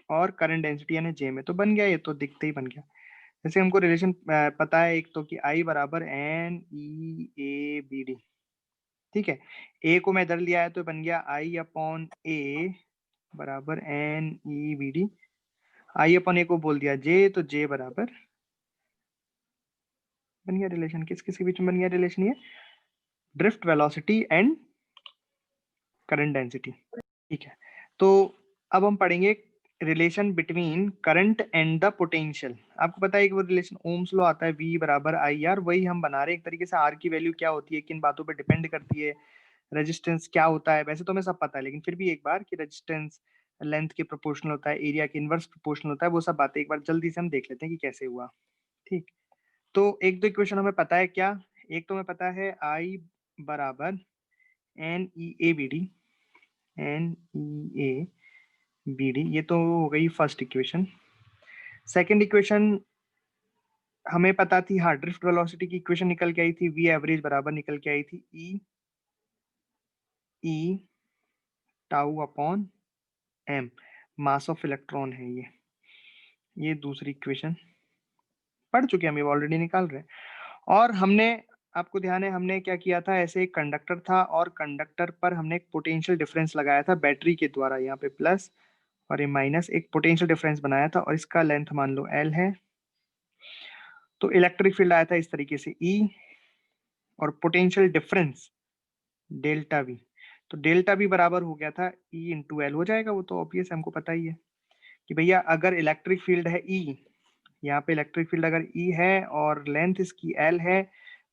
और करंट डेंसिटी यानी J में। तो बन गया, ये तो दिखते ही बन गया। जैसे हमको रिलेशन पता है एक तो कि I बराबर NEABD। ठीक है, A को मैं इधर लिया है तो बन गया I/A बराबर NEBD। I/A को बोल दिया J, तो J बराबर बन गया रिलेशन। किस किस के बीच में बन गया रिलेशन, ये drift velocity and current density. ठीक है, तो अब हम पढ़ेंगे relation between current and the potential. आपको पता है कि वो रिलेशन ओम्स लॉ आता है, V बराबर IR, वही हम बना रहे हैं। एक तरीके से R की वैल्यू क्या होती है, किन बातों पे डिपेंड करती है, रेजिस्टेंस क्या होता है, वैसे तो हमें सब पता है, लेकिन फिर भी एक बार कि रेजिस्टेंस लेंथ के प्रोपोर्शनल होता है, एरिया के इनवर्स प्रोपोर्शनल होता है, वो सब बातें एक बार जल्दी से हम देख लेते हैं कि कैसे हुआ। ठीक, तो एक दो इक्वेशन हमें पता है क्या, एक तो हमें पता है I बराबर NEABD, NEABD, ये तो हो गई फर्स्ट इक्वेशन। सेकंड इक्वेशन हमें पता थी, हाँ ड्रिफ्ट वेलोसिटी की इक्वेशन निकल के आई थी, V एवरेज बराबर निकल के आई थी E tau upon M, mass of electron है ये दूसरी इक्वेशन पढ़ चुके हैं हम, ये ऑलरेडी निकाल रहे हैं। और हमने, आपको ध्यान है हमने क्या किया था, ऐसे एक कंडक्टर था और कंडक्टर पर हमने एक पोटेंशियल डिफरेंस लगाया था बैटरी के द्वारा, यहाँ पे प्लस और ये माइनस, एक पोटेंशियल डिफरेंस बनाया था और इसका लेंथ मान लो L है। तो इलेक्ट्रिक फील्ड आया था इस तरीके से E, और पोटेंशियल डिफरेंस डेल्टा V, तो डेल्टा V बराबर हो गया था E इंटू एल, हो जाएगा वो तो ऑब्वियस, हमको पता ही है कि भैया अगर इलेक्ट्रिक फील्ड है E, यहाँ पे इलेक्ट्रिक फील्ड अगर E है और लेंथ इसकी L है,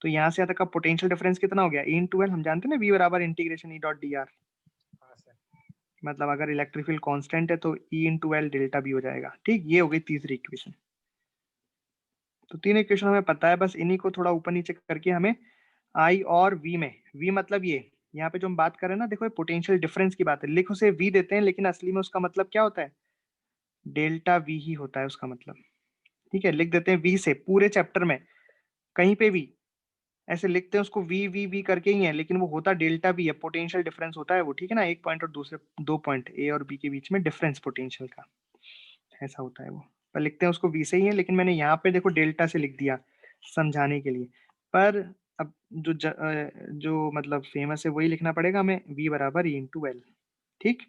तो यहाँ से यहाँ तक का पोटेंशियल डिफरेंस कितना हो गया, E इंटू एल। हम जानते हैं ना V बराबर integration E dot D R, मतलब अगर इलेक्ट्रिक फील्ड कांस्टेंट है तो E into L delta V हो जाएगा। ठीक, ये हो गई तीसरी इक्वेशन। तो तीन इक्वेशन हमें पता है, बस इन्हीं को थोड़ा ऊपर नीचे करके हमें I और V में, V मतलब ये यहाँ पे जो हम बात कर रहे हैं ना, देखो ये पोटेंशियल डिफरेंस की बात है, लिख उसे V देते हैं, लेकिन असली में उसका मतलब क्या होता है, डेल्टा V ही होता है उसका मतलब। ठीक है, लिख देते हैं V से, पूरे चैप्टर में कहीं पे भी ऐसे लिखते हैं उसको V करके ही है, लेकिन वो होता डेल्टा V है, पोटेंशियल डिफरेंस होता है वो। ठीक है ना, एक पॉइंट और दूसरे दो पॉइंट A और B के बीच में डिफरेंस पोटेंशियल का, ऐसा होता है वो। पर लिखते हैं उसको V से ही है, लेकिन मैंने यहाँ पे देखो डेल्टा से लिख दिया समझाने के लिए। पर अब जो मतलब फेमस है वही लिखना पड़ेगा हमें, V बराबर E इंटू एल। ठीक,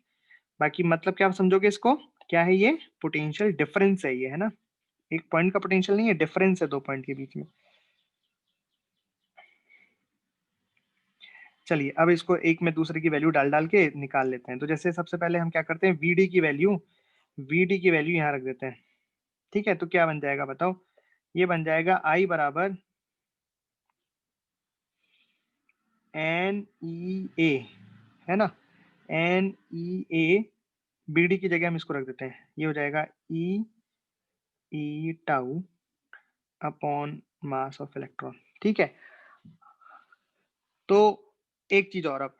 बाकी मतलब क्या समझोगे इसको, क्या है ये, पोटेंशियल डिफरेंस है ये, है ना, एक पॉइंट का पोटेंशियल नहीं है, डिफरेंस है दो पॉइंट के बीच में। चलिए अब इसको एक में दूसरे की वैल्यू डाल डाल के निकाल लेते हैं। तो जैसे सबसे पहले हम क्या करते हैं, वीडी की वैल्यू यहाँ रख देते हैं। ठीक है, तो क्या बन जाएगा बताओ, ये बन जाएगा I बराबर NEA, है ना, NEA, BD की जगह हम इसको रख देते हैं, ये हो जाएगा E tau upon mass of electron. ठीक है, तो एक चीज और अब,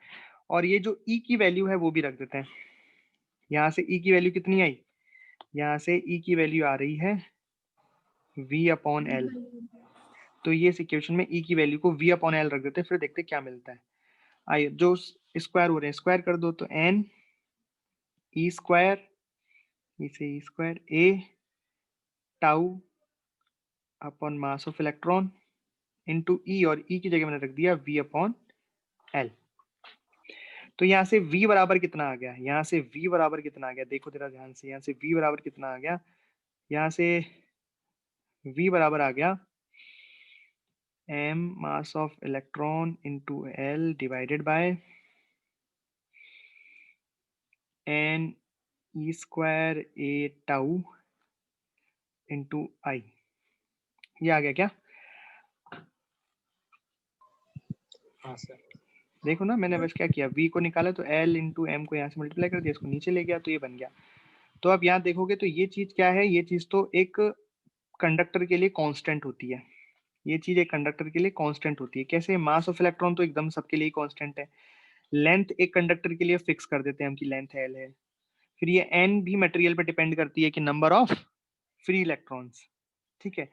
और ये जो E की वैल्यू है वो भी रख देते हैं। यहाँ से E की वैल्यू कितनी आई, यहाँ से E की वैल्यू आ रही है V अपॉन एल, तो ये इस इक्वेशन में E की वैल्यू को V अपॉन एल रख देते हैं, फिर देखते हैं क्या मिलता है। आइए, जो स्क्वायर हो रहे हैं स्क्वायर कर दो, तो N E स्क्वायर, इसे E square A tau upon mass of electron into E, और E की जगह मैंने रख दिया V अपॉन एल। तो यहाँ से V बराबर कितना आ गया, यहाँ से V बराबर कितना आ गया, देखो जरा ध्यान से, यहाँ से V बराबर कितना आ गया, यहाँ से V बराबर आ गया m mass of electron into L divided by n E square A tau into I. ये आ गया क्या, हाँ सर। देखो ना, मैंने बस क्या किया, V को निकाला तो L इंटू एम को यहाँ से मल्टीप्लाई कर दिया, इसको नीचे ले गया, तो ये बन गया। तो अब यहाँ देखोगे तो ये चीज क्या है, ये चीज तो एक कंडक्टर के लिए कांस्टेंट होती है, ये चीज एक कंडक्टर के लिए कांस्टेंट होती है। कैसे, मास ऑफ इलेक्ट्रॉन तो एकदम सबके लिए कांस्टेंट है, लेंथ एक कंडक्टर के लिए फिक्स कर देते हैं हम कि लेंथ L है, फिर ये n भी मटेरियल पे डिपेंड करती है कि नंबर ऑफ फ्री इलेक्ट्रॉन्स। ठीक है,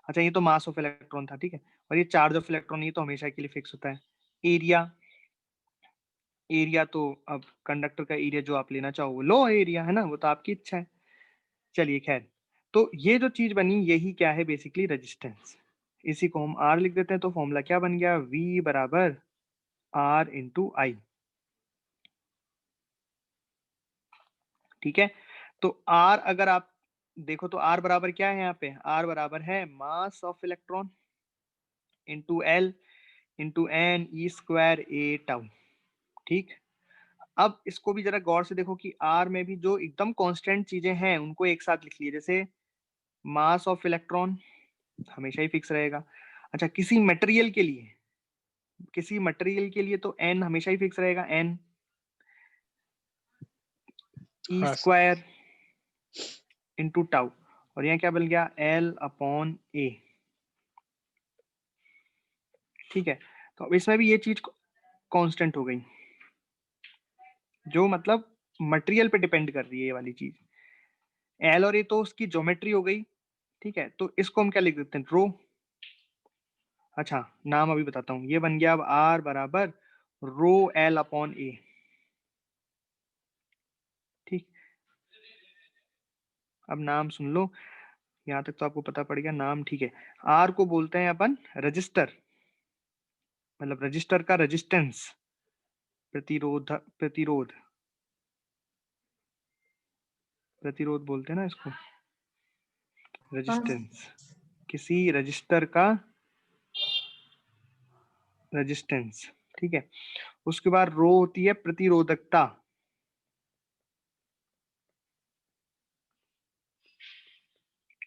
अच्छा ये तो मास ऑफ इलेक्ट्रॉन था। ठीक है, और ये चार्ज ऑफ इलेक्ट्रॉन, ये तो हमेशा के लिए फिक्स होता है। एरिया, एरिया तो अब कंडक्टर का एरिया जो आप लेना चाहो वो लो एरिया, है ना, वो तो आपकी इच्छा है। चलिए खैर, तो ये जो चीज बनी यही क्या है, बेसिकली रेजिस्टेंस। इसी को हम R लिख देते हैं, तो फॉर्मूला क्या बन गया, V बराबर R इंटू आई। ठीक है, तो R अगर आप देखो तो R बराबर क्या है, यहाँ पे R बराबर है mass of electron into L into N E square A tau. ठीक, अब इसको भी जरा गौर से देखो कि R में भी जो एकदम कांस्टेंट चीजें हैं उनको एक साथ लिख लिए, जैसे मास ऑफ इलेक्ट्रॉन हमेशा ही फिक्स रहेगा। अच्छा, किसी मटेरियल के लिए तो n हमेशा ही फिक्स रहेगा, n ई हाँ सर। स्क्वायर इंटू टाउ, और यहाँ क्या बन गया, L अपॉन ए। ठीक है, तो अब इसमें भी ये चीज कांस्टेंट हो गई, जो मतलब मटेरियल पे डिपेंड कर रही है ये वाली चीज। L और ए तो उसकी ज्योमेट्री हो गई। ठीक है, तो इसको हम क्या लिख देते हैं, रो। अच्छा, नाम अभी बताता हूँ, ये बन गया अब R बराबर रो L अपॉन ए। ठीक, अब नाम सुन लो, यहाँ तक तो आपको पता पड़ गया नाम। ठीक है, R को बोलते हैं अपन रजिस्टर, मतलब रजिस्टर का रेजिस्टेंस, प्रतिरोध प्रतिरोध बोलते हैं ना इसको, रेजिस्टेंस। किसी रजिस्टर का रेजिस्टेंस, ठीक है। उसके बाद रो होती है प्रतिरोधकता,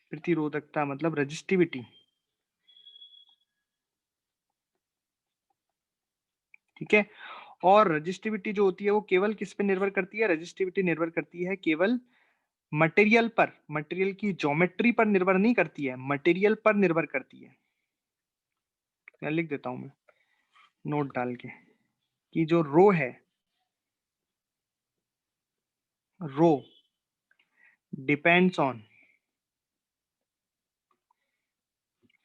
प्रतिरोधकता मतलब रजिस्टिविटी, ठीक है। और रजिस्टिविटी जो होती है वो केवल किस पे निर्भर करती है? रजिस्टिविटी निर्भर करती है केवल मटेरियल पर, मटेरियल की ज्योमेट्री पर निर्भर नहीं करती है, मटेरियल पर निर्भर करती है। मैं लिख देता हूं मैं नोट डाल के कि जो रो है, रो डिपेंड्स ऑन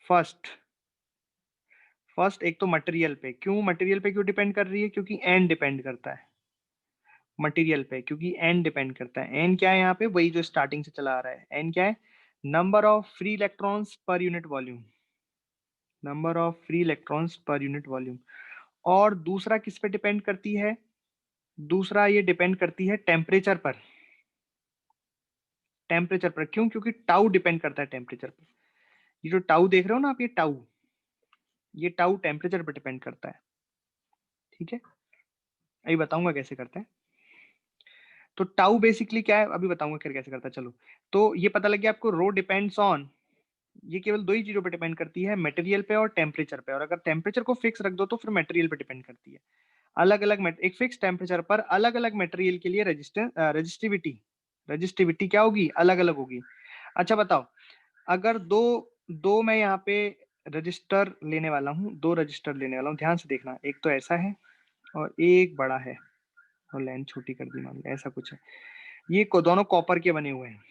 फर्स्ट एक तो मटेरियल पे। क्यों मटेरियल पे क्यों डिपेंड कर रही है? क्योंकि एन डिपेंड करता है मटेरियल पे, क्योंकि एन डिपेंड करता है। एन क्या है यहाँ पे? वही जो स्टार्टिंग से चला आ रहा है। एन क्या है? Number of free electrons per unit volume, number of free electrons per unit volume. और दूसरा किस पे डिपेंड करती है? दूसरा ये डिपेंड करती है टेम्परेचर पर, टेम्परेचर पर। क्यों? क्योंकि टाउ डिपेंड करता है टेम्परेचर पर। ये जो टाउ देख रहे हो ना आप, ये टाउ टेम्परेचर पर डिपेंड करता है, ठीक है। अभी बताऊंगा कैसे करते हैं। तो टाउ बेसिकली क्या है, अभी बताऊंगा फिर कैसे करता है। चलो, तो ये पता लग गया आपको, रो डिपेंड्स ऑन, ये केवल दो ही चीजों पर डिपेंड करती है, मटेरियल पे और टेम्परेचर पे। और अगर टेम्परेचर को फिक्स रख दो तो फिर मटेरियल पे डिपेंड करती है। अलग अलग एक फिक्स टेम्परेचर पर अलग अलग मटेरियल के लिए रजिस्टिविटी, रजिस्टिविटी क्या होगी? अलग अलग होगी। अच्छा बताओ, अगर दो दो मैं यहाँ पे रजिस्टर लेने वाला हूँ, दो रजिस्टर लेने वाला हूँ, ध्यान से देखना। एक तो ऐसा है और एक बड़ा है, और लाइन छोटी कर दी मान लो, ऐसा कुछ है। ये दोनों कॉपर के बने हुए हैं,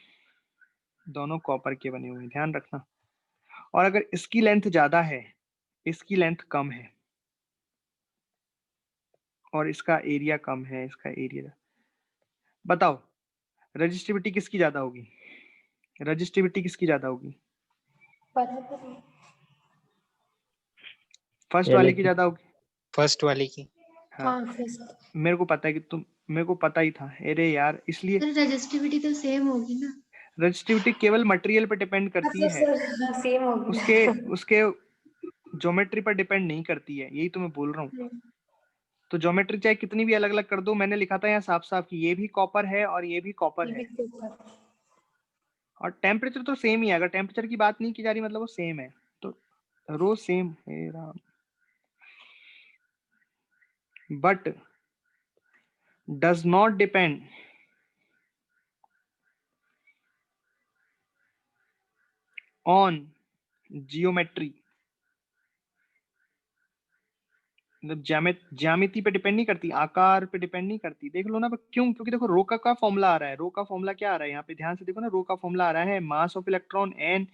दोनों कॉपर के बने हुए हैं, ध्यान रखना। और अगर इसकी लेंथ ज्यादा है, इसकी लेंथ कम है, और इसका एरिया कम है, इसका एरिया, बताओ रजिस्टिविटी किसकी ज्यादा होगी? रजिस्टिविटी किसकी ज्यादा होगी? फर्स्ट वाले की ज्यादा होगी। फर्स्ट वाले की। हाँ, मेरे को पता है कि तुम, मेरे को पता ही था। अरे यार, इसलिए रजिस्टिविटी तो सेम होगी ना। रजिस्टिविटी केवल मटेरियल पर डिपेंड करती है, सेम होगी उसके उसके ज्योमेट्री पर डिपेंड नहीं करती है, यही तो मैं बोल रहा हूँ। तो ज्योमेट्री चाहे कितनी भी अलग अलग कर दो, मैंने लिखा था यहाँ साफ साफ कि ये भी कॉपर है और ये भी कॉपर है। और टेम्परेचर तो सेम ही है, अगर टेम्परेचर की बात नहीं की जा रही मतलब वो सेम है, तो रो सेम है। But does not depend on geometry, मतलब ज्यामिति पे डिपेंड नहीं करती, आकार पे डिपेंड नहीं करती। देख लो ना, क्यों? क्योंकि देखो रो का फॉर्मूला आ रहा है, रो का फॉर्मूला क्या आ रहा है यहाँ पे, ध्यान से देखो ना। रो का फॉर्मूला आ रहा है mass of electron N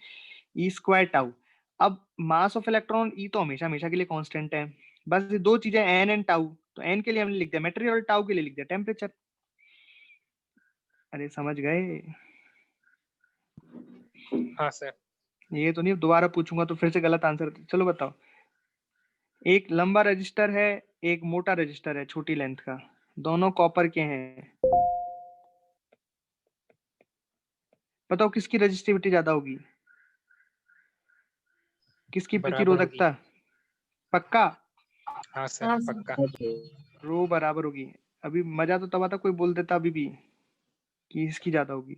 E square tau. अब मास ऑफ इलेक्ट्रॉन ई तो हमेशा हमेशा के लिए कांस्टेंट है, बस ये दो चीजें एन एंड टाउ। तो एन के लिए हमने लिख दिया मटेरियल, और टाउ के लिए लिख दिया टेम्परेचर। अरे समझ गए? हाँ सर। ये तो नहीं दोबारा पूछूंगा तो फिर से गलत आंसर। चलो बताओ, एक लंबा रजिस्टर है, एक मोटा रजिस्टर है छोटी लेंथ का, दोनों कॉपर के हैं। बताओ किसकी रजिस्टिविटी ज्यादा होगी, किसकी बराबर होगी। प्रतिरोधकता? पक्का? हाँ सर, पक्का। रो बराबर होगी। अभी मजा तो तब आता कोई बोल देता अभी भी कि इसकी ज्यादा होगी।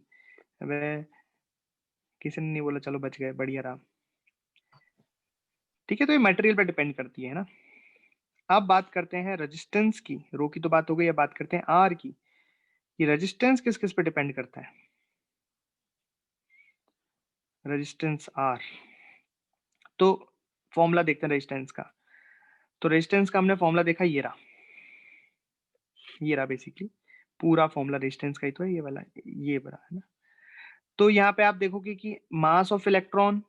अबे किसी ने नहीं बोला, चलो बच गए, बढ़िया रहा। ठीक है, तो ये मटेरियल पे डिपेंड करती है ना। अब बात करते हैं रेजिस्टेंस की। रो की तो बात हो गई, अब बात करते हैं आर की। ये रेजिस्टेंस किस किस पे डिपेंड करता है? रेजिस्टेंस आर, तो फॉर्मूला देखते हैं रेजिस्टेंस का। तो रेजिस्टेंस का हमने फॉर्मूला देखा, ये रहा बेसिकली पूरा फॉर्मूला रेजिस्टेंस का ही तो है, ये वाला, ये बड़ा है ना। तो यहाँ पे आप देखोगे कि मास ऑफ इलेक्ट्रॉन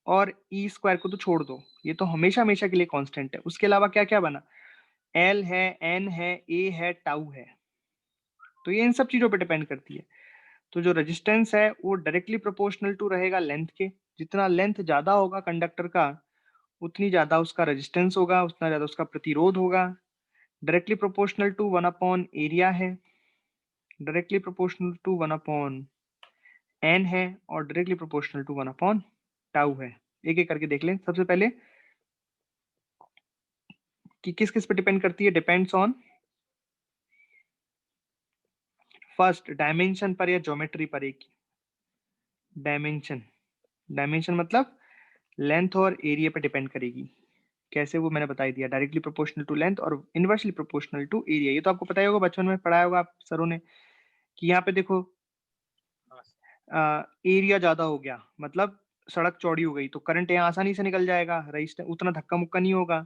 और ई स्क्वायर को तो छोड़ दो, ये तो हमेशा हमेशा के लिए कांस्टेंट है। उसके अलावा क्या क्या बना? एल है, एन है, ए है, टाउ है। तो ये इन सब चीजों पे डिपेंड करती है। तो जो रेजिस्टेंस है वो डायरेक्टली प्रोपोर्शनल टू रहेगा लेंथ के। जितना लेंथ ज्यादा होगा कंडक्टर का, उतनी ज्यादा उसका रेजिस्टेंस होगा, उतना ज्यादा उसका प्रतिरोध होगा। Directly proportional to 1 upon area है, directly proportional to 1 upon n है, और directly proportional to 1 upon tau है। एक एक करके देख लें। सबसे पहले कि किस किस पे डिपेंड करती है, डिपेंड्स ऑन फर्स्ट डायमेंशन पर या ज्योमेट्री पर। एक डायमेंशन, डायमेंशन मतलब लेंथ और एरिया पे डिपेंड करेगी। कैसे, वो मैंने बता ही दिया, डायरेक्टली प्रोपोर्शनल टू लेंथ और इनवर्सली प्रोपोर्शनल टू एरिया। ये तो आपको पता ही होगा, बचपन में पढ़ाया होगा आप सरों ने कि यहाँ पे देखो हाँ सर। एरिया ज्यादा हो गया मतलब सड़क चौड़ी हो गई तो करंट यहाँ आसानी से निकल जाएगा, रजिस्टेंस उतना धक्का मुक्का नहीं होगा।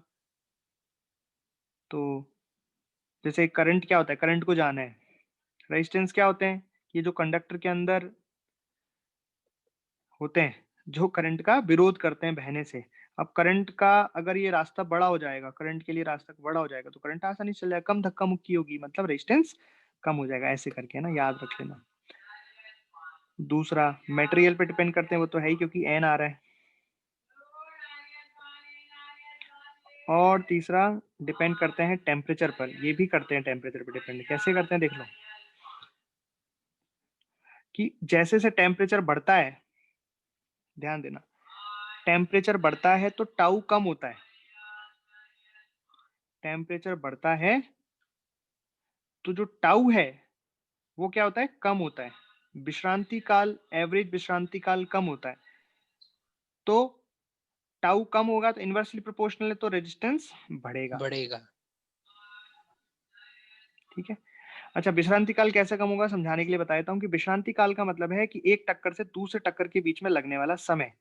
तो जैसे करंट क्या होता है, करंट को जाना है। रेजिस्टेंस क्या होते हैं, ये जो कंडक्टर के अंदर होते हैं जो करंट का विरोध करते हैं बहने से। अब करंट का अगर ये रास्ता बड़ा हो जाएगा, करंट के लिए रास्ता बड़ा हो जाएगा तो करंट आसानी से चल जाएगा, कम धक्का मुक्की होगी, मतलब रेजिस्टेंस कम हो जाएगा। ऐसे करके ना याद रख लेना। दूसरा मटेरियल पे डिपेंड करते हैं, वो तो है ही क्योंकि एन आ रहा है। और तीसरा डिपेंड करते हैं टेम्परेचर पर, ये भी करते हैं टेम्परेचर पर डिपेंड। कैसे करते हैं देख लो कि जैसे से टेम्परेचर बढ़ता है, ध्यान देना, टेम्परेचर बढ़ता है तो टाउ कम होता है। टेम्परेचर बढ़ता है तो जो टाउ है वो क्या होता है, कम होता है। विश्रांति काल, एवरेज विश्रांति काल कम होता है। तो टाउ कम होगा तो इनवर्सली प्रोपोर्शनल है तो रेजिस्टेंस बढ़ेगा। बढ़ेगा। ठीक है। अच्छा, विश्रांति काल कैसे कम होगा समझाने के लिए बता देता हूँ कि विश्रांति काल का मतलब है कि एक टक्कर से दूसरे टक्कर के बीच में लगने वाला समय।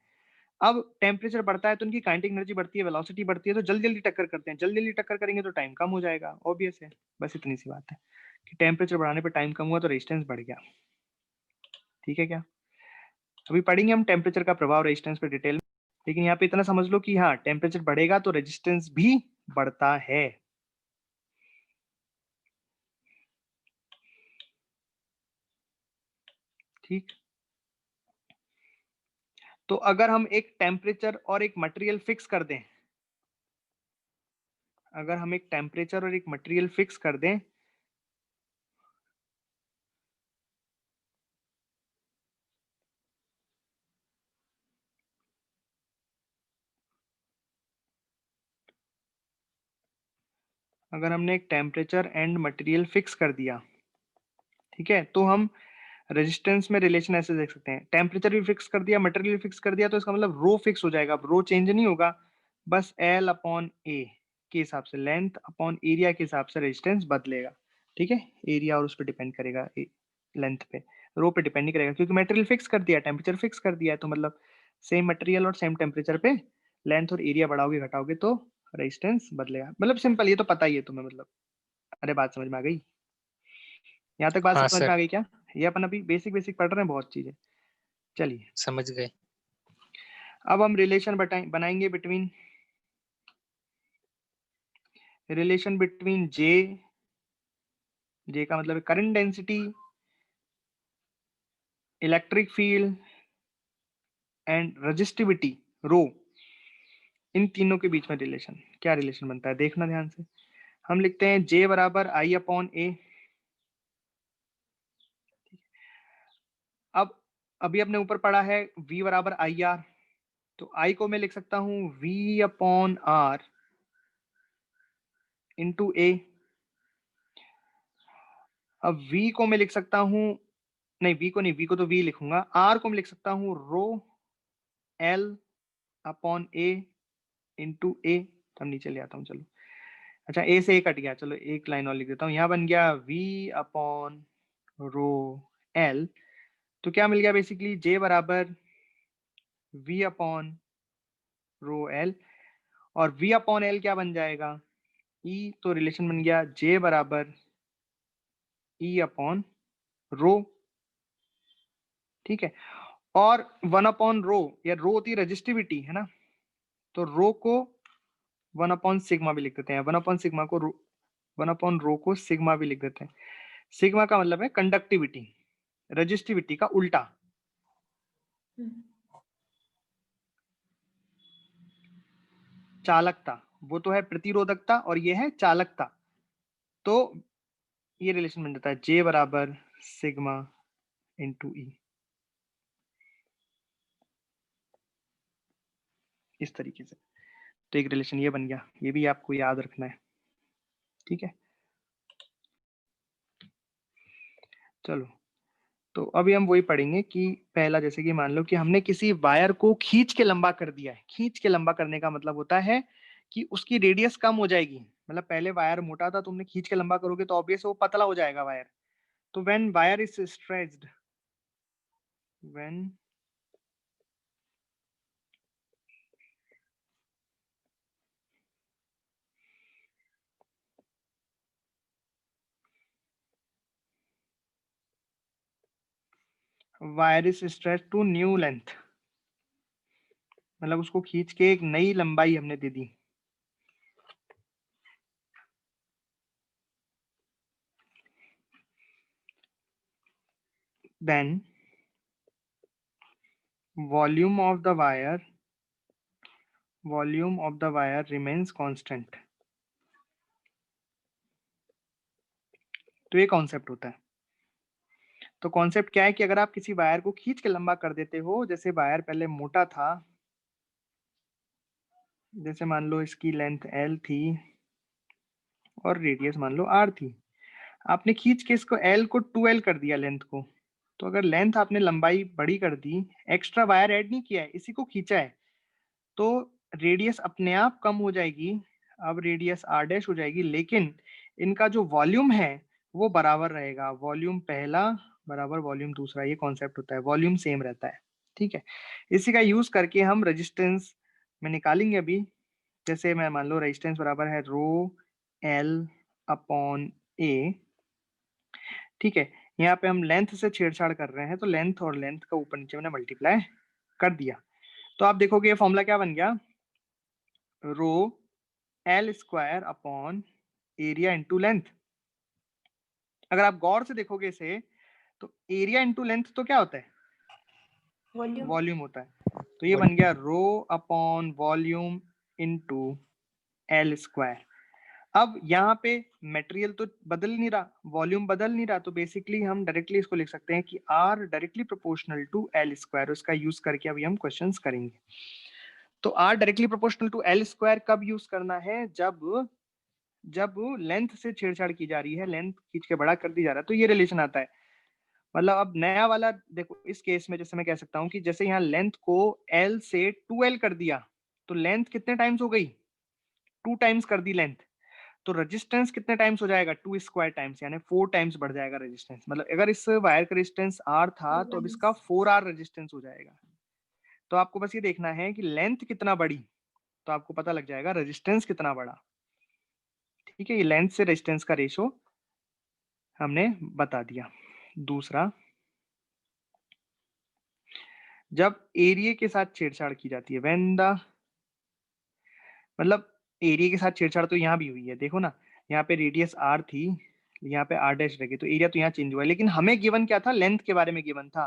अब टेम्परेचर बढ़ता है तो उनकी काइनेटिक एनर्जी बढ़ती है, वेलोसिटी बढ़ती है, तो जल्दी जल्दी टक्कर करते हैं। जल्दी जल्दी टक्कर करेंगे तो टाइम कम हो जाएगा, ऑब्वियस है। बस इतनी सी बात है कि टेम्परेचर बढ़ाने पर टाइम कम हुआ तो रेजिस्टेंस बढ़ गया। ठीक है क्या? अभी पढ़ेंगे हम टेम्परेचर का प्रभाव रेजिस्टेंस पे डिटेल में, लेकिन यहाँ पे इतना समझ लो कि हाँ, टेम्परेचर बढ़ेगा तो रेजिस्टेंस भी बढ़ता है। ठीक। तो अगर हम एक टेम्परेचर और एक मटेरियल फिक्स कर दें, अगर हम एक टेम्परेचर और एक मटेरियल फिक्स कर दें, अगर हमने एक टेम्परेचर एंड मटेरियल फिक्स कर दिया, ठीक है, तो हम रेजिस्टेंस में रिलेशन ऐसे देख सकते हैं। टेम्परेचर भी फिक्स कर दिया, मटेरियल भी फिक्स कर दिया, तो इसका मतलब रो फिक्स हो जाएगा। अब रो चेंज नहीं होगा, बस एल अपॉन ए के हिसाब से, लेंथ अपॉन एरिया के हिसाब से रेजिस्टेंस बदलेगा। ठीक है, एरिया और उस पर डिपेंड करेगा, लेंथ पे, रो पे डिपेंड नहीं करेगा क्योंकि मटेरियल फिक्स कर दिया, टेम्परेचर फिक्स कर दिया है। तो मतलब सेम मटेरियल और सेम टेम्परेचर पे लेंथ और एरिया बढ़ाओगे घटाओगे तो रेजिस्टेंस बदलेगा। मतलब सिंपल, ये तो पता ही है तुम्हें। मतलब अरे बात समझ में आ गई? यहाँ तक बात हाँ समझ में सर, आ गई क्या? ये अपन अभी बेसिक बेसिक पढ़ रहे हैं, बहुत चीजें। चलिए, समझ गए। अब हम रिलेशन बनाएंगे between, relation between J, J का मतलब current density, electric field and resistivity rho, इन तीनों के बीच में रिलेशन, क्या रिलेशन बनता है देखना ध्यान से। हम लिखते हैं जे बराबर आई अपॉन ए। अब अभी अपने ऊपर पड़ा है v बराबर आई आर, तो आई को मैं लिख सकता हूं v अपॉन आर इंटू ए। अब v को मैं लिख सकता हूं, नहीं v को नहीं, v को तो v लिखूंगा, r को मैं लिख सकता हूं रो एल अपॉन ए इंटू ए। तो नीचे ले आता हूँ, चलो। अच्छा, ए से ए कट गया, चलो एक लाइन और लिख देता हूँ। यहाँ बन गया v अपॉन रो एल। तो क्या मिल गया बेसिकली, जे बराबर v अपॉन रो एल, और v अपॉन एल क्या बन जाएगा, e। तो रिलेशन बन गया जे बराबर e अपॉन रो। ठीक है, और 1 अपॉन रो, या रो होती है रेजिस्टिविटी, है ना, तो रो को 1 अपॉन सिग्मा भी लिख देते हैं। 1 अपॉन सिग्मा को 1 अपॉन रो को सिग्मा भी लिख देते हैं। सिग्मा का मतलब है कंडक्टिविटी, रेजिस्टिविटी का उल्टा। चालकता, वो तो है प्रतिरोधकता और ये है चालकता। तो ये रिलेशन बन जाता है जे बराबर सिग्मा इंटू ई। इस तरीके से। तो एक रिलेशन ये बन गया, ये भी आपको याद रखना है, ठीक है। चलो, तो अभी हम वही पढ़ेंगे कि पहला, जैसे कि मान लो कि हमने किसी वायर को खींच के लंबा कर दिया है। खींच के लंबा करने का मतलब होता है कि उसकी रेडियस कम हो जाएगी। मतलब पहले वायर मोटा था, तुमने खींच के लंबा करोगे तो ऑब्वियस वो पतला हो जाएगा वायर। तो when wire is stretched, when wire is stretched to new length, मतलब उसको खींच के एक नई लंबाई हमने दे दी। Then volume of the wire remains constant। तो ये कॉन्सेप्ट होता है। तो कॉन्सेप्ट क्या है कि अगर आप किसी वायर को खींच के लंबा कर देते हो, जैसे वायर पहले मोटा था, जैसे मान लो इसकी लेंथ L थी और रेडियस मान लो R थी, आपने खींच के इसको L को 2L कर दिया लेंथ को। तो अगर लेंथ आपने लंबाई बड़ी कर दी, एक्स्ट्रा वायर ऐड नहीं किया है, इसी को खींचा है, तो रेडियस अपने आप कम हो जाएगी। अब रेडियस R डैश हो जाएगी, लेकिन इनका जो वॉल्यूम है वो बराबर रहेगा। वॉल्यूम पहला बराबर वॉल्यूम दूसरा, ये कॉन्सेप्ट होता है, वॉल्यूम सेम रहता है, ठीक है। इसी का यूज करके हम रेजिस्टेंस में निकालेंगे अभी। जैसे मैं मान लो रेजिस्टेंस बराबर है रो L अपॉन A, ठीक है। यहाँ पे हम लेंथ से छेड़छाड़ कर रहे हैं, तो लेंथ और लेंथ का ऊपर नीचे मैंने मल्टीप्लाई कर दिया। तो आप देखोगे ये फॉर्मूला क्या बन गया, रो L square upon area into length. अगर आप गौर से देखोगे इसे, तो एरिया इंटू लेंथ तो क्या होता है, वॉल्यूम। वॉल्यूम होता है। तो ये बन गया rho upon volume into L square. अब यहाँ पे मटेरियल तो बदल नहीं रहा, वॉल्यूम बदल नहीं रहा, तो बेसिकली हम डायरेक्टली इसको लिख सकते हैं कि R directly proportional to L square. उसका यूज करके अभी हम क्वेश्चंस करेंगे। तो R directly proportional to L square कब यूज करना है, जब लेंथ से छेड़छाड़ की जा रही है, लेंथ खींच के बड़ा कर दी जा रहा है, तो ये रिलेशन आता है। मतलब अब नया वाला देखो, इस केस में जैसे मैं कह सकता हूँ कि जैसे यहाँ लेंथ को L से 2L कर दिया, तो लेंथ कितने टाइम्स हो गई, 2 टाइम्स कर दी लेंथ। तो रेजिस्टेंस कितने टाइम्स हो जाएगा, 2 स्क्वायर टाइम्स, यानी 4 टाइम्स बढ़ जाएगा रेजिस्टेंस। मतलब अगर इस वायर का रेजिस्टेंस R था, तो अब इसका 4R रेजिस्टेंस हो जाएगा। तो आपको बस ये देखना है कि लेंथ कितना बड़ी, तो आपको पता लग जाएगा रेजिस्टेंस कितना बड़ा, ठीक है। ये लेंथ से रेजिस्टेंस का रेशो हमने बता दिया। दूसरा, जब एरिया के साथ छेड़छाड़ की जाती है, व्हेन द, मतलब एरिया के साथ छेड़छाड़ तो यहाँ भी हुई है, देखो ना, यहाँ पे रेडियस R थी, यहाँ पे R डैश रखी, तो एरिया तो यहाँ चेंज हुआ है। लेकिन हमें गिवन क्या था, लेंथ के बारे में गिवन था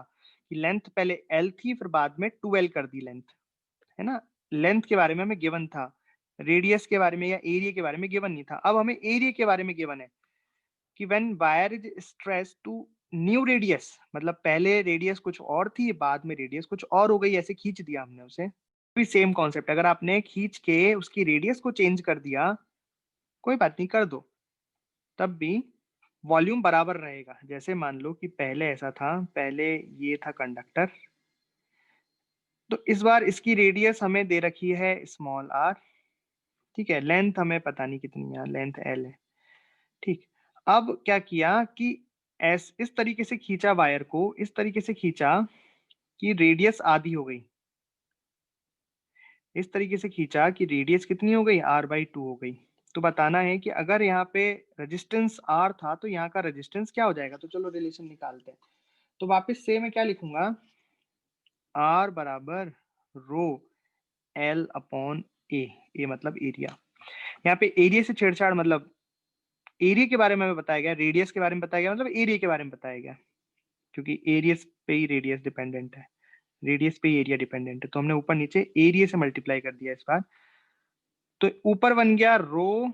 कि लेंथ पहले L थी, फिर बाद में 2L कर दी लेंथ, है ना। लेंथ के बारे में हमें गिवन था, रेडियस के बारे में या एरिया के बारे में गिवन नहीं था। अब हमें एरिया के बारे में गिवन है कि when wire is stretched to new radius, मतलब पहले रेडियस कुछ और थी, बाद में रेडियस कुछ और हो गई, ऐसे खींच दिया हमने उसे। भी सेम कॉन्सेप्ट, अगर आपने खींच के उसकी रेडियस को चेंज कर दिया, कोई बात नहीं, कर दो, तब भी वॉल्यूम बराबर रहेगा। जैसे मान लो कि पहले ऐसा था, पहले ये था कंडक्टर, तो इस बार इसकी रेडियस हमें दे रखी है स्मॉल r, ठीक है। लेंथ हमें पता नहीं कितनी है, लेंथ L है, ठीक। अब क्या किया कि इस तरीके से खींचा वायर को, इस तरीके से खींचा कि रेडियस आधी हो गई, इस तरीके से खींचा कि रेडियस कितनी हो गई, R/2 हो गई। तो बताना है कि अगर यहाँ पे रेजिस्टेंस R था, तो यहाँ का रेजिस्टेंस क्या हो जाएगा। तो चलो रिलेशन निकालते हैं। तो वापस से मैं क्या लिखूंगा, R बराबर रो L अपॉन ए मतलब एरिया। यहाँ पे एरिया से छेड़छाड़, मतलब एरिया के बारे में हमें बताया गया, रेडियस के बारे में बताया गया, मतलब एरिया के बारे में बताया गया, क्योंकि एरियस पे ही रेडियस डिपेंडेंट है, रेडियस पे ही एरिया डिपेंडेंट है। तो हमने ऊपर नीचे एरिया से मल्टीप्लाई कर दिया इस बार। तो ऊपर बन गया रो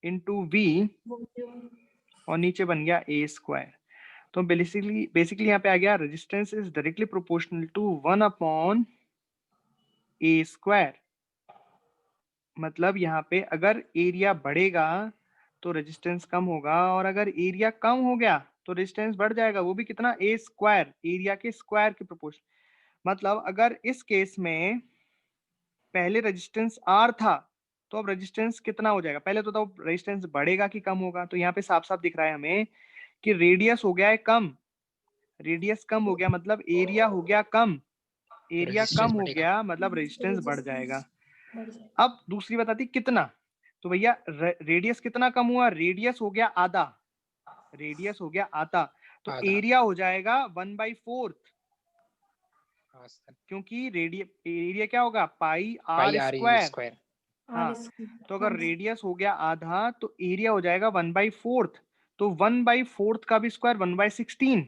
इंटू वी और नीचे बन गया ए स्क्वायर। तो बेसिकली यहाँ पे आ गया resistance is directly proportional to 1 upon A square. मतलब यहाँ पे अगर एरिया बढ़ेगा तो रेजिस्टेंस कम होगा, और अगर एरिया कम हो गया तो रेजिस्टेंस बढ़ जाएगा, वो भी कितना, ए स्क्वायर, एरिया के स्क्वायर के प्रोपोर्शन। मतलब अगर इस केस में पहले रेजिस्टेंस आर था तो अब रेजिस्टेंस कितना हो जाएगा, पहले तो रेजिस्टेंस बढ़ेगा कि कम होगा। तो यहाँ पे साफ साफ दिख रहा है हमें कि रेडियस हो गया है कम, रेडियस कम हो गया मतलब एरिया हो गया कम, एरिया रेजिस्टेंस कम हो बढ़ेगा। गया मतलब रेजिस्टेंस बढ़ जाएगा। बढ़ जाएगा। अब दूसरी बताती कितना, तो भैया रेडियस कितना कम हुआ, रेडियस हो गया आधा, रेडियस हो गया आधा, तो आधा। एरिया हो जाएगा 1/4, हाँ सर। क्योंकि एरिया क्या होगा, pi pi r r e square. Square. हाँ, तो अगर हाँ, रेडियस हो गया आधा तो एरिया हो जाएगा 1/4, तो 1/4 का भी स्क्वायर 1/16।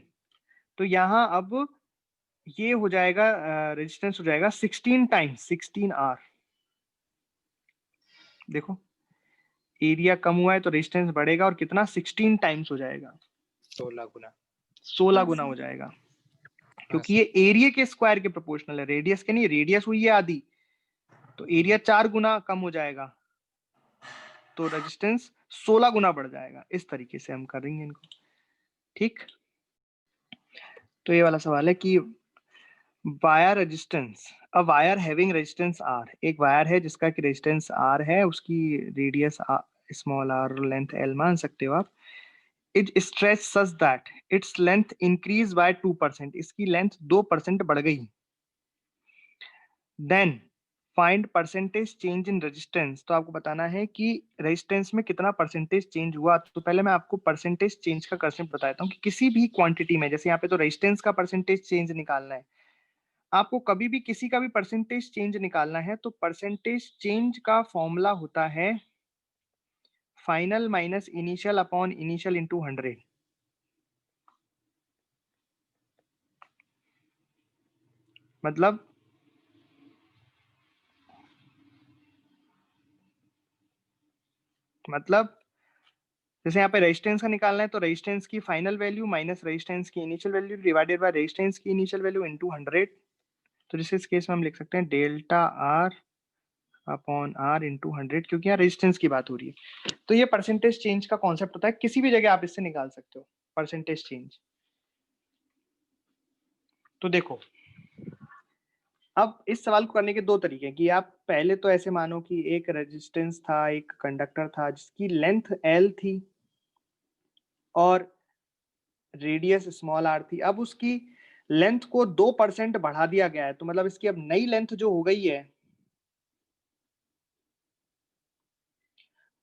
तो यहाँ अब ये हो जाएगा, रेजिस्टेंस हो जाएगा 16 टाइम्स 16 आर। देखो एरिया कम हुआ है तो रेजिस्टेंस बढ़ेगा, और कितना, 16 टाइम्स हो जाएगा, 16 गुना। 16 गुना हो जाएगा, हाँ क्योंकि सर। ये एरिया के स्क्वायर के प्रोपोर्शनल है, रेडियस के नहीं। रेडियस हुई है आधी तो एरिया 4 गुना कम हो जाएगा, तो रेजिस्टेंस 16 गुना बढ़ जाएगा। इस तरीके से हम करेंगे इनको, ठीक। तो ये वाला सवाल है कि wire resistance, a wire having resistance R, एक वायर है जिसका कि रेजिस्टेंस आर है, उसकी radius small R, length L मान सकते हो आप। It stretch such that its length increase by 2%, इसकी लेंथ 2% बढ़ गई। Then find percentage change in resistance, तो आपको बताना है कि रेजिस्टेंस में कितना परसेंटेज चेंज हुआ। तो पहले मैं आपको परसेंटेज चेंज का कंसेप्ट बताता हूँ कि किसी भी क्वांटिटी में, जैसे यहाँ पे तो रेजिस्टेंस का परसेंटेज चेंज निकालना है, आपको कभी भी किसी का भी परसेंटेज चेंज निकालना है तो परसेंटेज चेंज का फॉर्मूला होता है final minus initial upon initial into 100। मतलब जैसे यहाँ पे रेजिस्टेंस का निकालना है तो रेजिस्टेंस की फाइनल वैल्यू माइनस रेजिस्टेंस की initial value divided by resistance की इनिशियल वैल्यू इनटू 100। तो जिस इस केस में हम लिख सकते हैं delta R upon R into 100, क्योंकि यहाँ रेजिस्टेंस की बात हो रही है। तो ये परसेंटेज चेंज का कॉन्सेप्ट होता है, किसी भी जगह आप इससे निकाल सकते हो परसेंटेज चेंज। तो देखो अब इस सवाल को करने के दो तरीके हैं कि आप पहले तो ऐसे मानो कि एक रेजिस्टेंस था, एक कंडक्टर था जिसकी लेंथ एल थी और रेडियस स्मॉल आर थी। अब उसकी लेंथ को 2% बढ़ा दिया गया है, तो मतलब इसकी अब नई लेंथ जो हो गई है,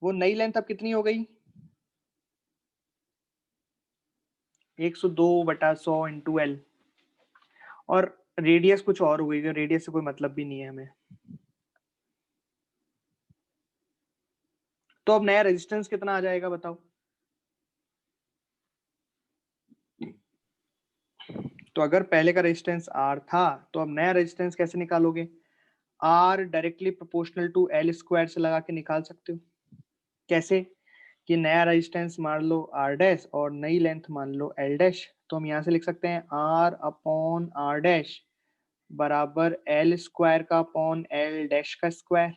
वो नई लेंथ अब कितनी हो गई, 102/100 इंटू एल, और रेडियस कुछ और हो गई, रेडियस से कोई मतलब भी नहीं है हमें। तो अब नया रेजिस्टेंस कितना आ जाएगा बताओ। तो अगर पहले का रेजिस्टेंस आर था तो अब नया रेजिस्टेंस कैसे निकालोगे, R directly proportional to L square से लगा के निकाल सकते हो। कैसे, कि नया रेजिस्टेंस मान लो आर डैश और नई लेंथ मान लो एल डैश, तो हम यहाँ से लिख सकते हैं आर अपॉन आर डैश बराबर एल स्क्वायर का अपॉन एल डैश का स्क्वायर।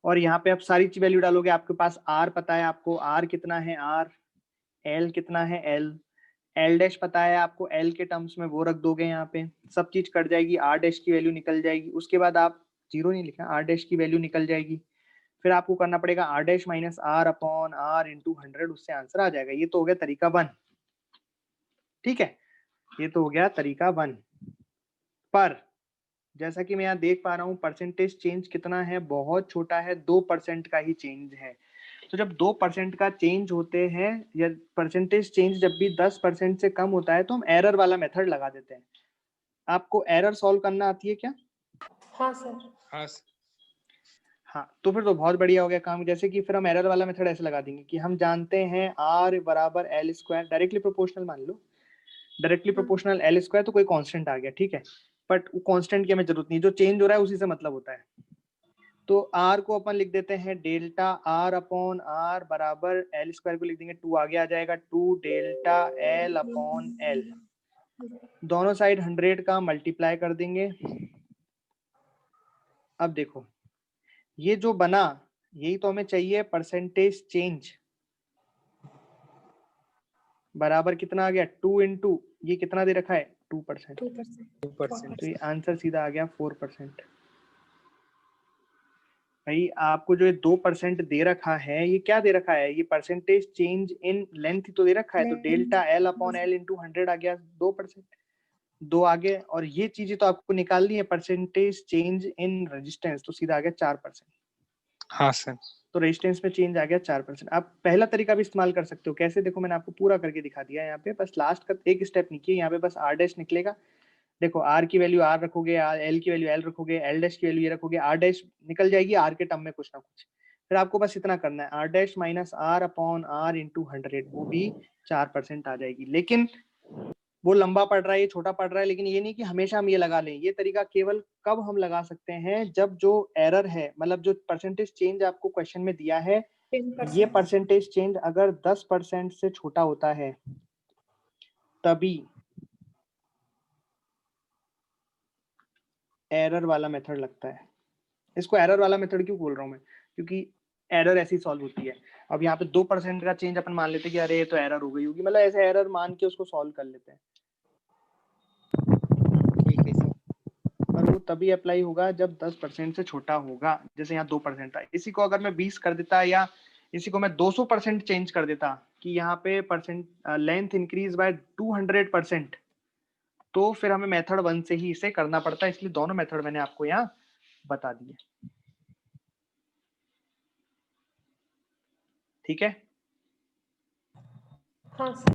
और यहाँ पे आप सारी चीज वैल्यू डालोगे, आपके पास आर पता है, आपको आर कितना है आर, एल कितना है एल, एल डैश पता है आपको, एल के टर्म्स में वो रख दोगे, यहाँ पे सब चीज कट जाएगी, आर डैश की वैल्यू निकल जाएगी। उसके बाद आप जीरो नहीं लिखा, आर डैश की वैल्यू निकल जाएगी। फिर आपको करना पड़ेगा R dash minus R upon R into 100, उससे आंसर आ जाएगा। ये तो हो गया तरीका 1, ठीक है, ये तो हो गया तरीका 1। पर जैसा कि मैं यहाँ देख पा रहा हूँ परसेंटेज चेंज कितना है, बहुत छोटा है, 2% का ही चेंज है। तो जब 2% का चेंज होते हैं या परसेंटेज चेंज जब भी 10% से कम होता है तो हम एरर वाला मेथड लगा देते हैं। आपको एरर सॉल्व करना आती है क्या? हाँ सर। हाँ हाँ, तो फिर तो बहुत बढ़िया हो गया काम। जैसे कि फिर हम एरर वाला मेथड ऐसे लगा देंगे कि हम जानते हैं आर बराबर एल स्क्वायर, डायरेक्टली प्रोपोर्शनल मान लो, डायरेक्टली प्रोपोर्शनल एल स्क्वायर, तो कोई कांस्टेंट आ गया, ठीक है, बट वो कांस्टेंट की हमें जरूरत नहीं, जो चेंज हो रहा है उसी से मतलब होता है। तो आर को अपन लिख देते हैं डेल्टा आर अपॉन आर बराबर एल स्क्वायर को लिख देंगे 2, आगे आ जाएगा 2 डेल्टा एल अपॉन एल, दोनों साइड 100 का मल्टीप्लाई कर देंगे अब देखो ये जो बना यही तो हमें चाहिए, परसेंटेज चेंज बराबर कितना आ गया 2 इंटू ये कितना दे रखा है 2%, 2%, 2%। तो ये आंसर सीधा आ गया 4%। भाई आपको जो ये 2% दे रखा है ये क्या दे रखा है, ये परसेंटेज चेंज इन लेंथ ही तो दे रखा है, तो Length, डेल्टा एल हाँ अपॉन सर। एल इंटू 100 आ गया 2%, 2 आगे, और ये चीजें तो आपको निकालनी है, परसेंटेज चेंज इन रेजिस्टेंस, तो सीधा आ गया 4%। हाँ सर। तो रेजिस्टेंस में चेंज आ गया 4%। आप पहला तरीका भी इस्तेमाल कर सकते हो, कैसे देखो मैंने आपको पूरा करके दिखा दिया है यहाँ पे, बस लास्ट का एक स्टेप निकलिए, यहाँ पे बस आर डैश निकलेगा। देखो आर की वैल्यू आर रखोगे, एल की वैल्यू एल रखोगे, एल डैश की वैल्यू ये रखोगे, आर डैश निकल जाएगी आर के टर्म में कुछ ना कुछ, फिर आपको बस इतना करना है, R dash minus R upon R into 100, वो भी 4% आ जाएगी। लेकिन वो लंबा पड़ रहा है, ये छोटा पड़ रहा है, लेकिन ये नहीं कि हमेशा हम ये लगा लें, ये तरीका केवल कब हम लगा सकते हैं, जब जो एरर है, मतलब जो परसेंटेज चेंज आपको क्वेश्चन में दिया है, ये 10%, परसेंटेज चेंज अगर 10% से छोटा होता है तभी एरर वाला मेथड लगता है। इसको एरर वाला मेथड क्यों बोल रहा हूँ मैं, क्योंकि एरर ऐसी सॉल्व होती है। अब यहाँ पे 2% का चेंज अपन मान लेते हैं कि अरे ये तो एरर हो गई होगी, मतलब ऐसे एरर मान के उसको सॉल्व कर लेते हैं, ठीक है सर। पर वो तभी अप्लाई होगा जब 10% से छोटा होगा। जैसे यहाँ 2% था, इसी को अगर मैं 20 कर देता या इसी को मैं 200% चेंज कर देता कि यहाँ पे परसेंट लेंथ इंक्रीज बाय 200%, तो फिर हमें मेथड 1 से ही इसे करना पड़ता है, इसलिए दोनों मेथड मैंने आपको यहाँ बता दिए। ठीक है। हाँ सर।